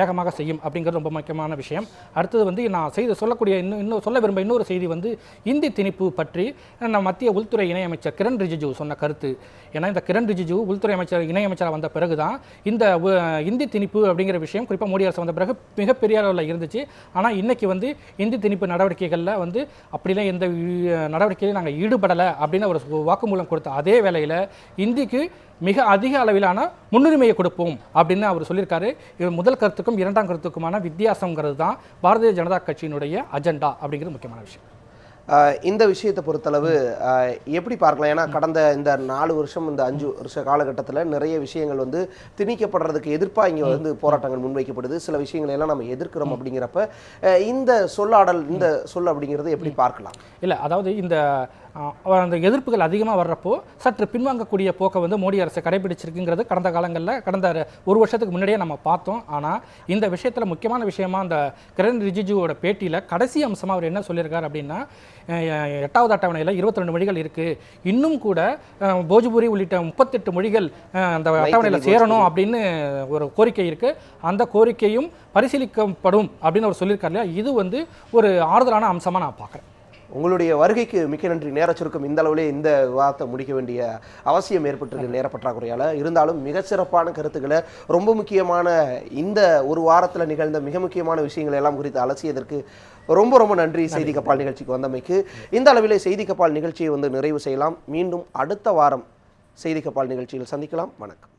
வேகமாக செய்யும் அப்படிங்கிறது ரொம்ப முக்கியமான விஷயம். அடுத்தது வந்து நான் சொல்லக்கூடிய இன்னும் சொல்ல விரும்ப இன்னொரு செய்தி வந்து இந்தி திணிப்பு பற்றி நம்ம மத்திய உள்துறை இணையமைச்சர் கிரண் ரிஜிஜு சொன்ன கருத்து. ஏன்னா இந்த கிரண் ரிஜிஜு உள்துறை இணையமைச்சராக வந்த பிறகு தான் இந்த இந்தி திணிப்பு அப்படிங்கிற விஷயம் குறிப்பாக மோடி அரசு வந்த பிறகு மிகப்பெரிய அளவில் இருந்துச்சு. ஆனால் இன்னைக்கு வந்து இந்தி திணிப்பு நடவடிக்கைகளில் வந்து அப்படிலாம் எந்த நடவடிக்கையிலும் நாங்கள் ஈடுபடலை அப்படின்னு ஒரு வாக்குமூலம் கொடுத்த அதே வேளையில் இந்திக்கு மிக அதிக அளவிலான முன்னுரிமையை கொடுப்போம் அப்படின்னு அவர் சொல்லியிருக்காரு. இது முதல் கருத்துக்கும் இரண்டாம் கருத்துக்குமான வித்தியாசங்கிறது தான் பாரதிய ஜனதா கட்சியினுடைய அஜெண்டா அப்படிங்கிறது முக்கியமான விஷயம். இந்த விஷயத்தை பொறுத்தளவு எப்படி பார்க்கலாம்? ஏன்னா கடந்த இந்த 4 வருஷம் இந்த 5 வருஷ காலகட்டத்தில் நிறைய விஷயங்கள் வந்து திணிக்கப்படுறதுக்கு எதிர்ப்பாக இங்கே வந்து போராட்டங்கள் முன்வைக்கப்படுது. சில விஷயங்களை எல்லாம் நம்ம எதிர்க்கிறோம். அப்படிங்கிறப்ப இந்த சொல்லாடல், இந்த சொல் அப்படிங்கிறது எப்படி பார்க்கலாம்? இல்லை, அதாவது இந்த அந்த எதிர்ப்புகள் அதிகமாக வர்றப்போ சற்று பின்வாங்கக்கூடிய போக்கை வந்து மோடி அரசு கடைபிடிச்சிருக்குங்கிறது கடந்த காலங்களில் கடந்த 1 வருஷத்துக்கு முன்னாடியே நம்ம பார்த்தோம். ஆனால் இந்த விஷயத்தில் முக்கியமான விஷயமா அந்த கிரண் ரிஜிஜுவோட பேட்டியில் கடைசி அம்சமாக அவர் என்ன சொல்லியிருக்கார் அப்படின்னா, 8வது அட்டவணையில் 22 மொழிகள் இருக்குது, இன்னும் கூட போஜ்பூரி உள்ளிட்ட 38 மொழிகள் அந்த அட்டவணையில் சேரணும் அப்படின்னு ஒரு கோரிக்கை இருக்குது. அந்த கோரிக்கையும் பரிசீலிக்கப்படும் அப்படின்னு அவர் சொல்லியிருக்கார் இல்லையா? இது வந்து ஒரு ஆறுதலான அம்சமாக நான் பார்க்குறேன். உங்களுடைய வருகைக்கு மிக்க நன்றி. நேர சுருக்கம் இந்த அளவிலே இந்த விவாதத்தை முடிக்க வேண்டிய அவசியம் ஏற்பட்டிருக்கு நேர பற்றாக்குறையால். இருந்தாலும் மிக சிறப்பான கருத்துக்களை, ரொம்ப முக்கியமான இந்த ஒரு வாரத்தில் நிகழ்ந்த மிக முக்கியமான விஷயங்களை எல்லாம் குறித்து அலசியதற்கு ரொம்ப ரொம்ப நன்றி. செய்தி கப்பால் நிகழ்ச்சிக்கு வந்தமைக்கு. இந்த அளவிலே செய்தி கப்பால் நிகழ்ச்சியை வந்து நிறைவு செய்யலாம். மீண்டும் அடுத்த வாரம் செய்தி கப்பால் நிகழ்ச்சியில் சந்திக்கலாம். வணக்கம்.